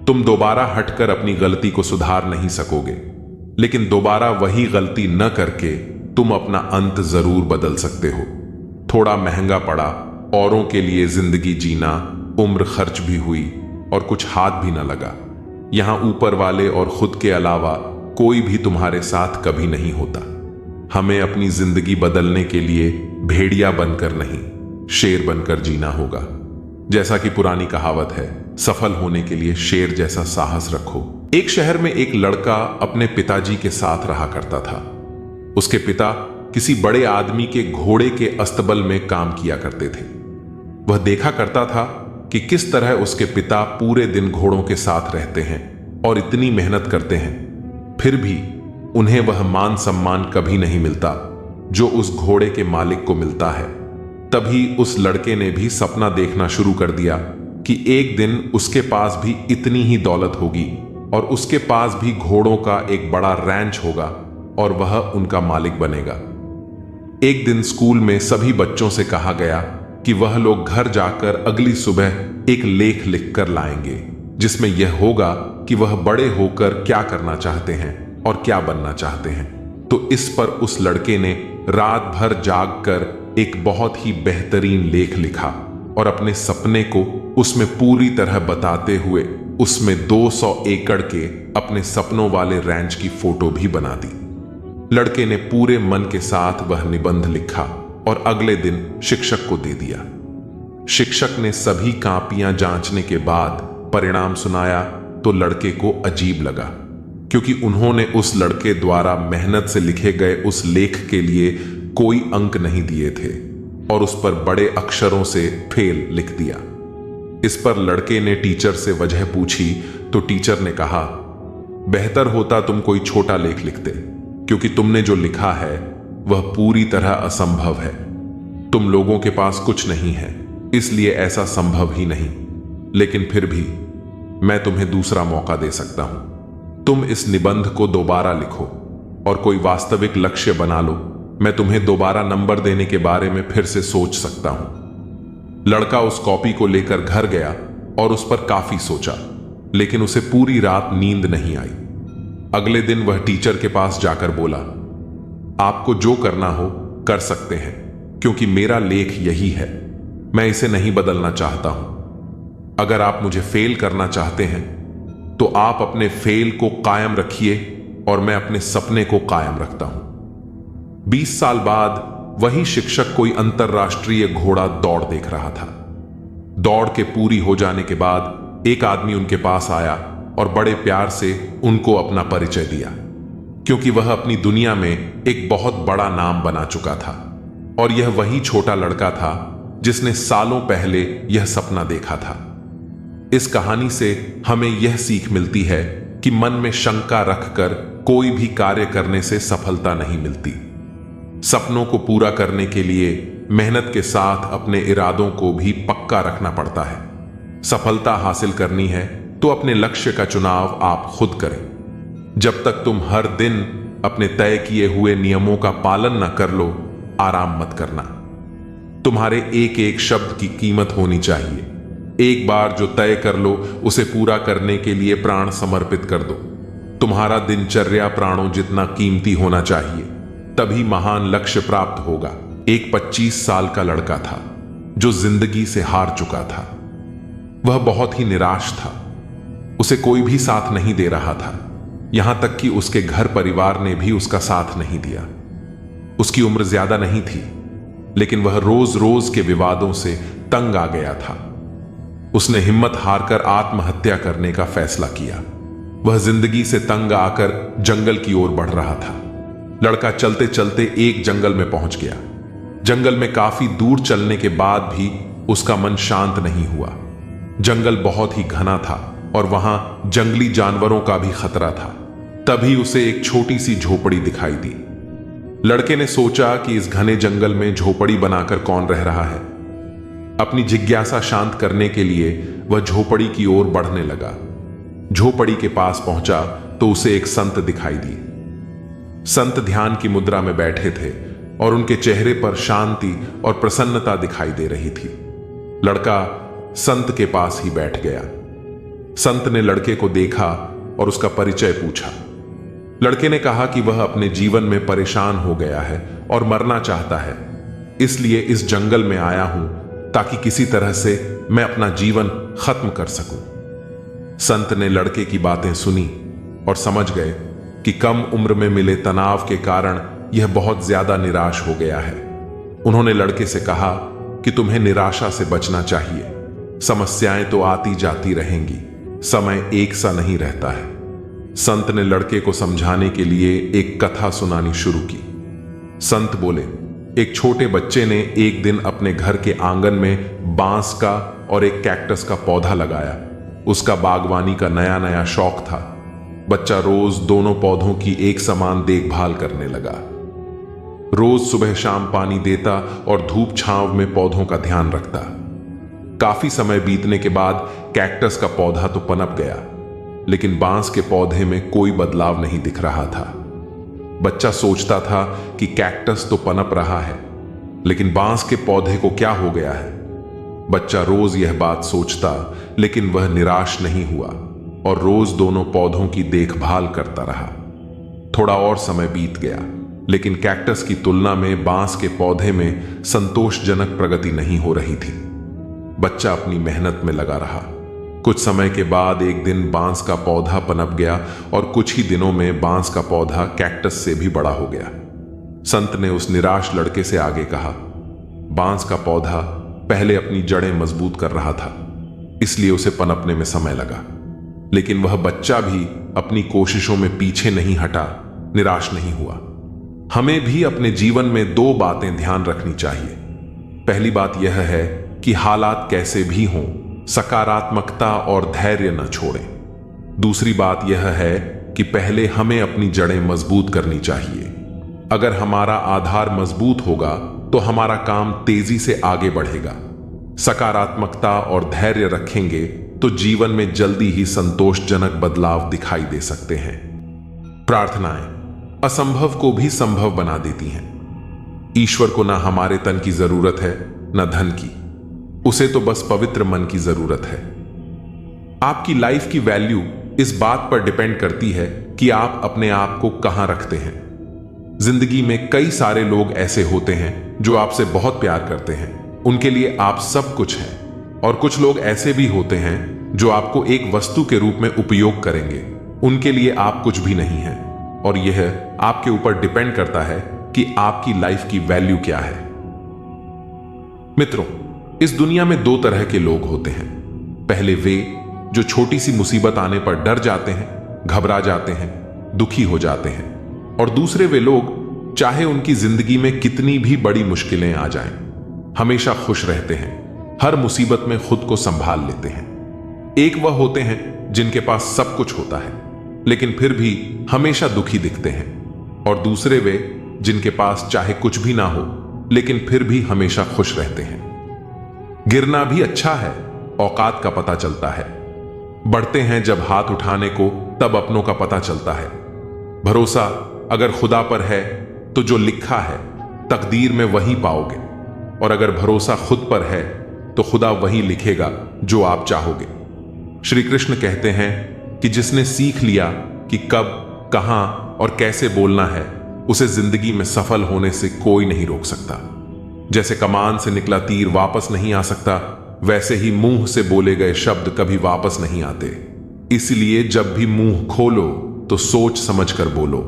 तुम दोबारा हटकर अपनी गलती को सुधार नहीं सकोगे, लेकिन दोबारा वही गलती न करके तुम अपना अंत जरूर बदल सकते हो। थोड़ा महंगा पड़ा, औरों के लिए जिंदगी जीना, उम्र खर्च भी हुई और कुछ हाथ भी न लगा। यहां ऊपर वाले और खुद के अलावा कोई भी तुम्हारे साथ कभी नहीं होता। हमें अपनी जिंदगी बदलने के लिए भेड़िया बनकर नहीं, शेर बनकर जीना होगा। जैसा कि पुरानी कहावत है, सफल होने के लिए शेर जैसा साहस रखो। एक शहर में एक लड़का अपने पिताजी के साथ रहा करता था। उसके पिता किसी बड़े आदमी के घोड़े के अस्तबल में काम किया करते थे। वह देखा करता था कि किस तरह उसके पिता पूरे दिन घोड़ों के साथ रहते हैं और इतनी मेहनत करते हैं, फिर भी उन्हें वह मान सम्मान कभी नहीं मिलता जो उस घोड़े के मालिक को मिलता है। तभी उस लड़के ने भी सपना देखना शुरू कर दिया कि एक दिन उसके पास भी इतनी ही दौलत होगी और उसके पास भी घोड़ों का एक बड़ा रैंच होगा और वह उनका मालिक बनेगा। एक दिन स्कूल में सभी बच्चों से कहा गया कि वह लोग घर जाकर अगली सुबह एक लेख लिखकर लाएंगे जिसमें यह होगा कि वह बड़े होकर क्या करना चाहते हैं और क्या बनना चाहते हैं। तो इस पर उस लड़के ने रात भर जागकर एक बहुत ही बेहतरीन लेख लिखा और अपने सपने को उसमें पूरी तरह बताते हुए उसमें 200 एकड़ के अपने सपनों वाले रैंच की फोटो भी बना दी। लड़के ने पूरे मन के साथ वह निबंध लिखा और अगले दिन शिक्षक को दे दिया। शिक्षक ने सभी कापियां जांचने के बाद परिणाम सुनाया तो लड़के को अजीब लगा, क्योंकि उन्होंने उस लड़के द्वारा मेहनत से लिखे गए उस लेख के लिए कोई अंक नहीं दिए थे और उस पर बड़े अक्षरों से फेल लिख दिया। इस पर लड़के ने टीचर से वजह पूछी तो टीचर ने कहा, बेहतर होता तुम कोई छोटा लेख लिखते, क्योंकि तुमने जो लिखा है वह पूरी तरह असंभव है। तुम लोगों के पास कुछ नहीं है, इसलिए ऐसा संभव ही नहीं। लेकिन फिर भी मैं तुम्हें दूसरा मौका दे सकता हूं। तुम इस निबंध को दोबारा लिखो और कोई वास्तविक लक्ष्य बना लो। मैं तुम्हें दोबारा नंबर देने के बारे में फिर से सोच सकता हूं। लड़का उस कॉपी को लेकर घर गया और उस पर काफी सोचा, लेकिन उसे पूरी रात नींद नहीं आई। अगले दिन वह टीचर के पास जाकर बोला, आपको जो करना हो कर सकते हैं, क्योंकि मेरा लेख यही है। मैं इसे नहीं बदलना चाहता हूं। अगर आप मुझे फेल करना चाहते हैं तो आप अपने फेल को कायम रखिए और मैं अपने सपने को कायम रखता हूं। 20 साल बाद वही शिक्षक कोई अंतरराष्ट्रीय घोड़ा दौड़ देख रहा था। दौड़ के पूरी हो जाने के बाद एक आदमी उनके पास आया और बड़े प्यार से उनको अपना परिचय दिया, क्योंकि वह अपनी दुनिया में एक बहुत बड़ा नाम बना चुका था और यह वही छोटा लड़का था जिसने सालों पहले यह सपना देखा था। इस कहानी से हमें यह सीख मिलती है कि मन में शंका रखकर कोई भी कार्य करने से सफलता नहीं मिलती। सपनों को पूरा करने के लिए मेहनत के साथ अपने इरादों को भी पक्का रखना पड़ता है। सफलता हासिल करनी है तो अपने लक्ष्य का चुनाव आप खुद करें। जब तक तुम हर दिन अपने तय किए हुए नियमों का पालन न कर लो, आराम मत करना। तुम्हारे एक एक शब्द की कीमत होनी चाहिए। एक बार जो तय कर लो उसे पूरा करने के लिए प्राण समर्पित कर दो। तुम्हारा दिनचर्या प्राणों जितना कीमती होना चाहिए, तभी महान लक्ष्य प्राप्त होगा। एक 25 साल का लड़का था जो जिंदगी से हार चुका था। वह बहुत ही निराश था। उसे कोई भी साथ नहीं दे रहा था, यहां तक कि उसके घर परिवार ने भी उसका साथ नहीं दिया। उसकी उम्र ज्यादा नहीं थी, लेकिन वह रोज रोज के विवादों से तंग आ गया था। उसने हिम्मत हारकर आत्महत्या करने का फैसला किया। वह जिंदगी से तंग आकर जंगल की ओर बढ़ रहा था। लड़का चलते चलते एक जंगल में पहुंच गया। जंगल में काफी दूर चलने के बाद भी उसका मन शांत नहीं हुआ। जंगल बहुत ही घना था और वहां जंगली जानवरों का भी खतरा था। तभी उसे एक छोटी सी झोपड़ी दिखाई दी। लड़के ने सोचा कि इस घने जंगल में झोपड़ी बनाकर कौन रह रहा है। अपनी जिज्ञासा शांत करने के लिए वह झोपड़ी की ओर बढ़ने लगा। झोपड़ी के पास पहुंचा तो उसे एक संत दिखाई दी। संत ध्यान की मुद्रा में बैठे थे और उनके चेहरे पर शांति और प्रसन्नता दिखाई दे रही थी। लड़का संत के पास ही बैठ गया। संत ने लड़के को देखा और उसका परिचय पूछा। लड़के ने कहा कि वह अपने जीवन में परेशान हो गया है और मरना चाहता है, इसलिए इस जंगल में आया हूं ताकि किसी तरह से मैं अपना जीवन खत्म कर सकूं। संत ने लड़के की बातें सुनी और समझ गए कि कम उम्र में मिले तनाव के कारण यह बहुत ज्यादा निराश हो गया है। उन्होंने लड़के से कहा कि तुम्हें निराशा से बचना चाहिए। समस्याएं तो आती जाती रहेंगी, समय एक सा नहीं रहता है। संत ने लड़के को समझाने के लिए एक कथा सुनानी शुरू की। संत बोले, एक छोटे बच्चे ने एक दिन अपने घर के आंगन में बांस का और एक कैक्टस का पौधा लगाया। उसका बागवानी का नया नया शौक था। बच्चा रोज दोनों पौधों की एक समान देखभाल करने लगा। रोज सुबह शाम पानी देता और धूप छांव में पौधों का ध्यान रखता। काफी समय बीतने के बाद कैक्टस का पौधा तो पनप गया, लेकिन बांस के पौधे में कोई बदलाव नहीं दिख रहा था। बच्चा सोचता था कि कैक्टस तो पनप रहा है, लेकिन बांस के पौधे को क्या हो गया है। बच्चा रोज यह बात सोचता, लेकिन वह निराश नहीं हुआ और रोज दोनों पौधों की देखभाल करता रहा। थोड़ा और समय बीत गया, लेकिन कैक्टस की तुलना में बांस के पौधे में संतोषजनक प्रगति नहीं हो रही थी। बच्चा अपनी मेहनत में लगा रहा। कुछ समय के बाद एक दिन बांस का पौधा पनप गया और कुछ ही दिनों में बांस का पौधा कैक्टस से भी बड़ा हो गया। संत ने उस निराश लड़के से आगे कहा, बांस का पौधा पहले अपनी जड़ें मजबूत कर रहा था, इसलिए उसे पनपने में समय लगा, लेकिन वह बच्चा भी अपनी कोशिशों में पीछे नहीं हटा, निराश नहीं हुआ। हमें भी अपने जीवन में दो बातें ध्यान रखनी चाहिए। पहली बात यह है कि हालात कैसे भी हों, सकारात्मकता और धैर्य न छोड़ें। दूसरी बात यह है कि पहले हमें अपनी जड़ें मजबूत करनी चाहिए। अगर हमारा आधार मजबूत होगा तो हमारा काम तेजी से आगे बढ़ेगा। सकारात्मकता और धैर्य रखेंगे तो जीवन में जल्दी ही संतोषजनक बदलाव दिखाई दे सकते हैं। प्रार्थनाएं असंभव को भी संभव बना देती हैं। ईश्वर को ना हमारे तन की जरूरत है, न धन की। उसे तो बस पवित्र मन की जरूरत है। आपकी लाइफ की वैल्यू इस बात पर डिपेंड करती है कि आप अपने आप को कहां रखते हैं। जिंदगी में कई सारे लोग ऐसे होते हैं जो आपसे बहुत प्यार करते हैं, उनके लिए आप सब कुछ हैं, और कुछ लोग ऐसे भी होते हैं जो आपको एक वस्तु के रूप में उपयोग करेंगे, उनके लिए आप कुछ भी नहीं हैं। और यह आपके ऊपर डिपेंड करता है कि आपकी लाइफ की वैल्यू क्या है। मित्रों, इस दुनिया में दो तरह के लोग होते हैं। पहले वे जो छोटी सी मुसीबत आने पर डर जाते हैं, घबरा जाते हैं, दुखी हो जाते हैं, और दूसरे वे लोग चाहे उनकी जिंदगी में कितनी भी बड़ी मुश्किलें आ जाएं, हमेशा खुश रहते हैं, हर मुसीबत में खुद को संभाल लेते हैं। एक वह होते हैं जिनके पास सब कुछ होता है लेकिन फिर भी हमेशा दुखी दिखते हैं, और दूसरे वे जिनके पास चाहे कुछ भी ना हो लेकिन फिर भी हमेशा खुश रहते हैं। गिरना भी अच्छा है, औकात का पता चलता है। बढ़ते हैं जब हाथ उठाने को, तब अपनों का पता चलता है। भरोसा अगर खुदा पर है तो जो लिखा है तकदीर में वही पाओगे, और अगर भरोसा खुद पर है तो खुदा वही लिखेगा जो आप चाहोगे। श्री कृष्ण कहते हैं कि जिसने सीख लिया कि कब, कहां और कैसे बोलना है, उसे जिंदगी में सफल होने से कोई नहीं रोक सकता। जैसे कमान से निकला तीर वापस नहीं आ सकता, वैसे ही मुंह से बोले गए शब्द कभी वापस नहीं आते। इसलिए जब भी मुंह खोलो तो सोच समझकर बोलो।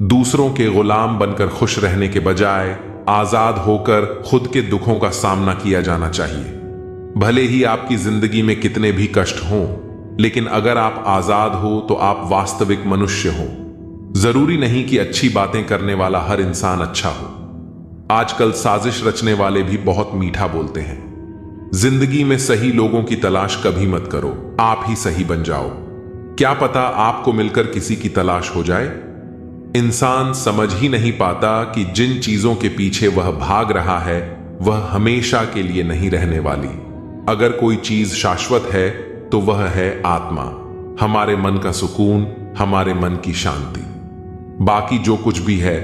दूसरों के गुलाम बनकर खुश रहने के बजाय आजाद होकर खुद के दुखों का सामना किया जाना चाहिए। भले ही आपकी जिंदगी में कितने भी कष्ट हों, लेकिन अगर आप आजाद हो तो आप वास्तविक मनुष्य हो। जरूरी नहीं कि अच्छी बातें करने वाला हर इंसान अच्छा हो। आजकल साजिश रचने वाले भी बहुत मीठा बोलते हैं। जिंदगी में सही लोगों की तलाश कभी मत करो, आप ही सही बन जाओ। क्या पता आपको मिलकर किसी की तलाश हो जाए। इंसान समझ ही नहीं पाता कि जिन चीजों के पीछे वह भाग रहा है वह हमेशा के लिए नहीं रहने वाली। अगर कोई चीज शाश्वत है तो वह है आत्मा, हमारे मन का सुकून, हमारे मन की शांति। बाकी जो कुछ भी है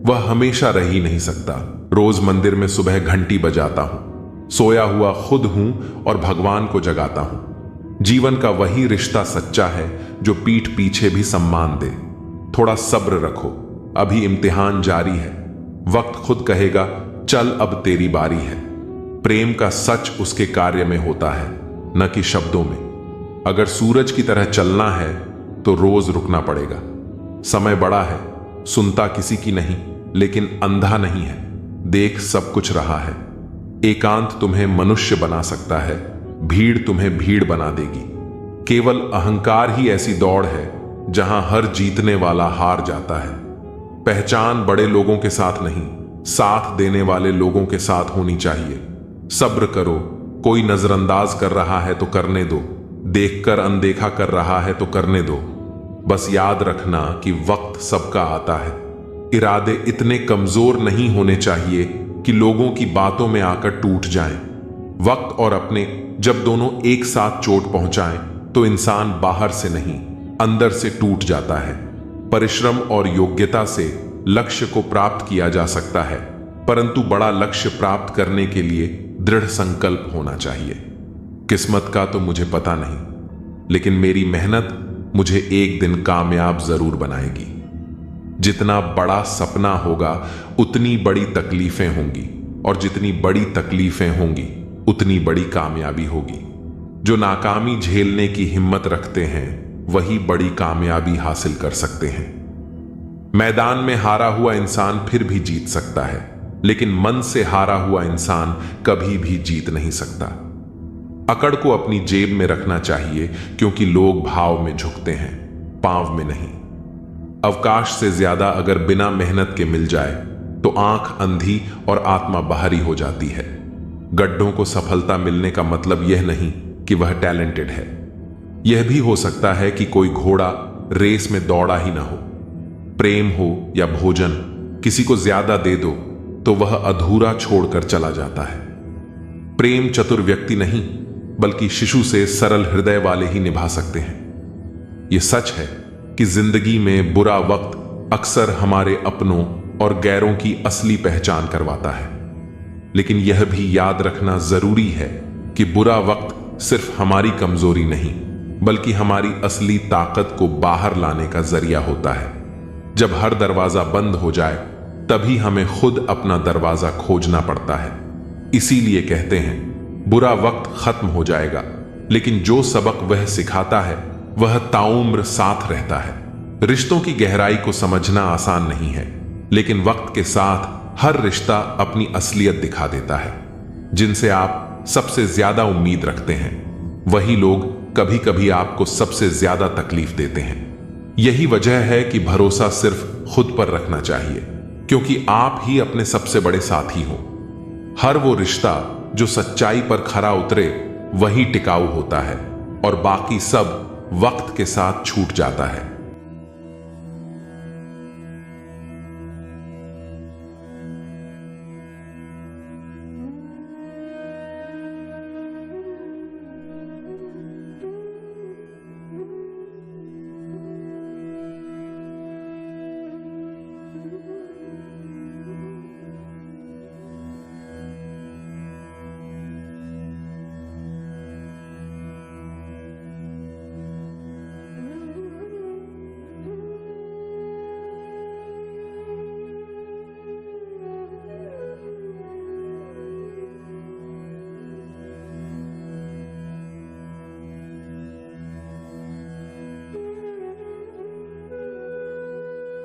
वह हमेशा रह ही नहीं सकता। रोज मंदिर में सुबह घंटी बजाता हूं, सोया हुआ खुद हूं और भगवान को जगाता हूं। जीवन का वही रिश्ता सच्चा है जो पीठ पीछे भी सम्मान दे। थोड़ा सब्र रखो, अभी इम्तिहान जारी है। वक्त खुद कहेगा चल अब तेरी बारी है। प्रेम का सच उसके कार्य में होता है, न कि शब्दों में। अगर सूरज की तरह चलना है तो रोज रुकना पड़ेगा। समय बड़ा है, सुनता किसी की नहीं, लेकिन अंधा नहीं है, देख सब कुछ रहा है। एकांत तुम्हें मनुष्य बना सकता है, भीड़ तुम्हें भीड़ बना देगी। केवल अहंकार ही ऐसी दौड़ है जहां हर जीतने वाला हार जाता है। पहचान बड़े लोगों के साथ नहीं, साथ देने वाले लोगों के साथ होनी चाहिए। सब्र करो, कोई नजरअंदाज कर रहा है तो करने दो, देखकर अनदेखा कर रहा है तो करने दो। बस याद रखना कि वक्त सबका आता है। इरादे इतने कमजोर नहीं होने चाहिए कि लोगों की बातों में आकर टूट जाएं। वक्त और अपने जब दोनों एक साथ चोट पहुंचाएं तो इंसान बाहर से नहीं, अंदर से टूट जाता है। परिश्रम और योग्यता से लक्ष्य को प्राप्त किया जा सकता है, परंतु बड़ा लक्ष्य प्राप्त करने के लिए दृढ़ संकल्प होना चाहिए। किस्मत का तो मुझे पता नहीं, लेकिन मेरी मेहनत मुझे एक दिन कामयाब जरूर बनाएगी। जितना बड़ा सपना होगा उतनी बड़ी तकलीफें होंगी, और जितनी बड़ी तकलीफें होंगी उतनी बड़ी कामयाबी होगी। जो नाकामी झेलने की हिम्मत रखते हैं वही बड़ी कामयाबी हासिल कर सकते हैं। मैदान में हारा हुआ इंसान फिर भी जीत सकता है, लेकिन मन से हारा हुआ इंसान कभी भी जीत नहीं सकता। अकड़ को अपनी जेब में रखना चाहिए, क्योंकि लोग भाव में झुकते हैं, पांव में नहीं। अवकाश से ज्यादा अगर बिना मेहनत के मिल जाए तो आंख अंधी और आत्मा बाहरी हो जाती है। गड्ढों को सफलता मिलने का मतलब यह नहीं कि वह टैलेंटेड है। यह भी हो सकता है कि कोई घोड़ा रेस में दौड़ा ही ना हो। प्रेम हो या भोजन, किसी को ज्यादा दे दो तो वह अधूरा छोड़कर चला जाता है। प्रेम चतुर व्यक्ति नहीं, बल्कि शिशु से सरल हृदय वाले ही निभा सकते हैं। यह सच है कि जिंदगी में बुरा वक्त अक्सर हमारे अपनों और गैरों की असली पहचान करवाता है, लेकिन यह भी याद रखना जरूरी है कि बुरा वक्त सिर्फ हमारी कमजोरी नहीं, बल्कि हमारी असली ताकत को बाहर लाने का जरिया होता है। जब हर दरवाजा बंद हो जाए तभी हमें खुद अपना दरवाजा खोजना पड़ता है। इसीलिए कहते हैं बुरा वक्त खत्म हो जाएगा, लेकिन जो सबक वह सिखाता है वह ताउम्र साथ रहता है। रिश्तों की गहराई को समझना आसान नहीं है, लेकिन वक्त के साथ हर रिश्ता अपनी असलियत दिखा देता है। जिनसे आप सबसे ज्यादा उम्मीद रखते हैं वही लोग कभी कभी आपको सबसे ज्यादा तकलीफ देते हैं। यही वजह है कि भरोसा सिर्फ खुद पर रखना चाहिए, क्योंकि आप ही अपने सबसे बड़े साथी हो। हर वो रिश्ता जो सच्चाई पर खरा उतरे वही टिकाऊ होता है, और बाकी सब वक्त के साथ छूट जाता है।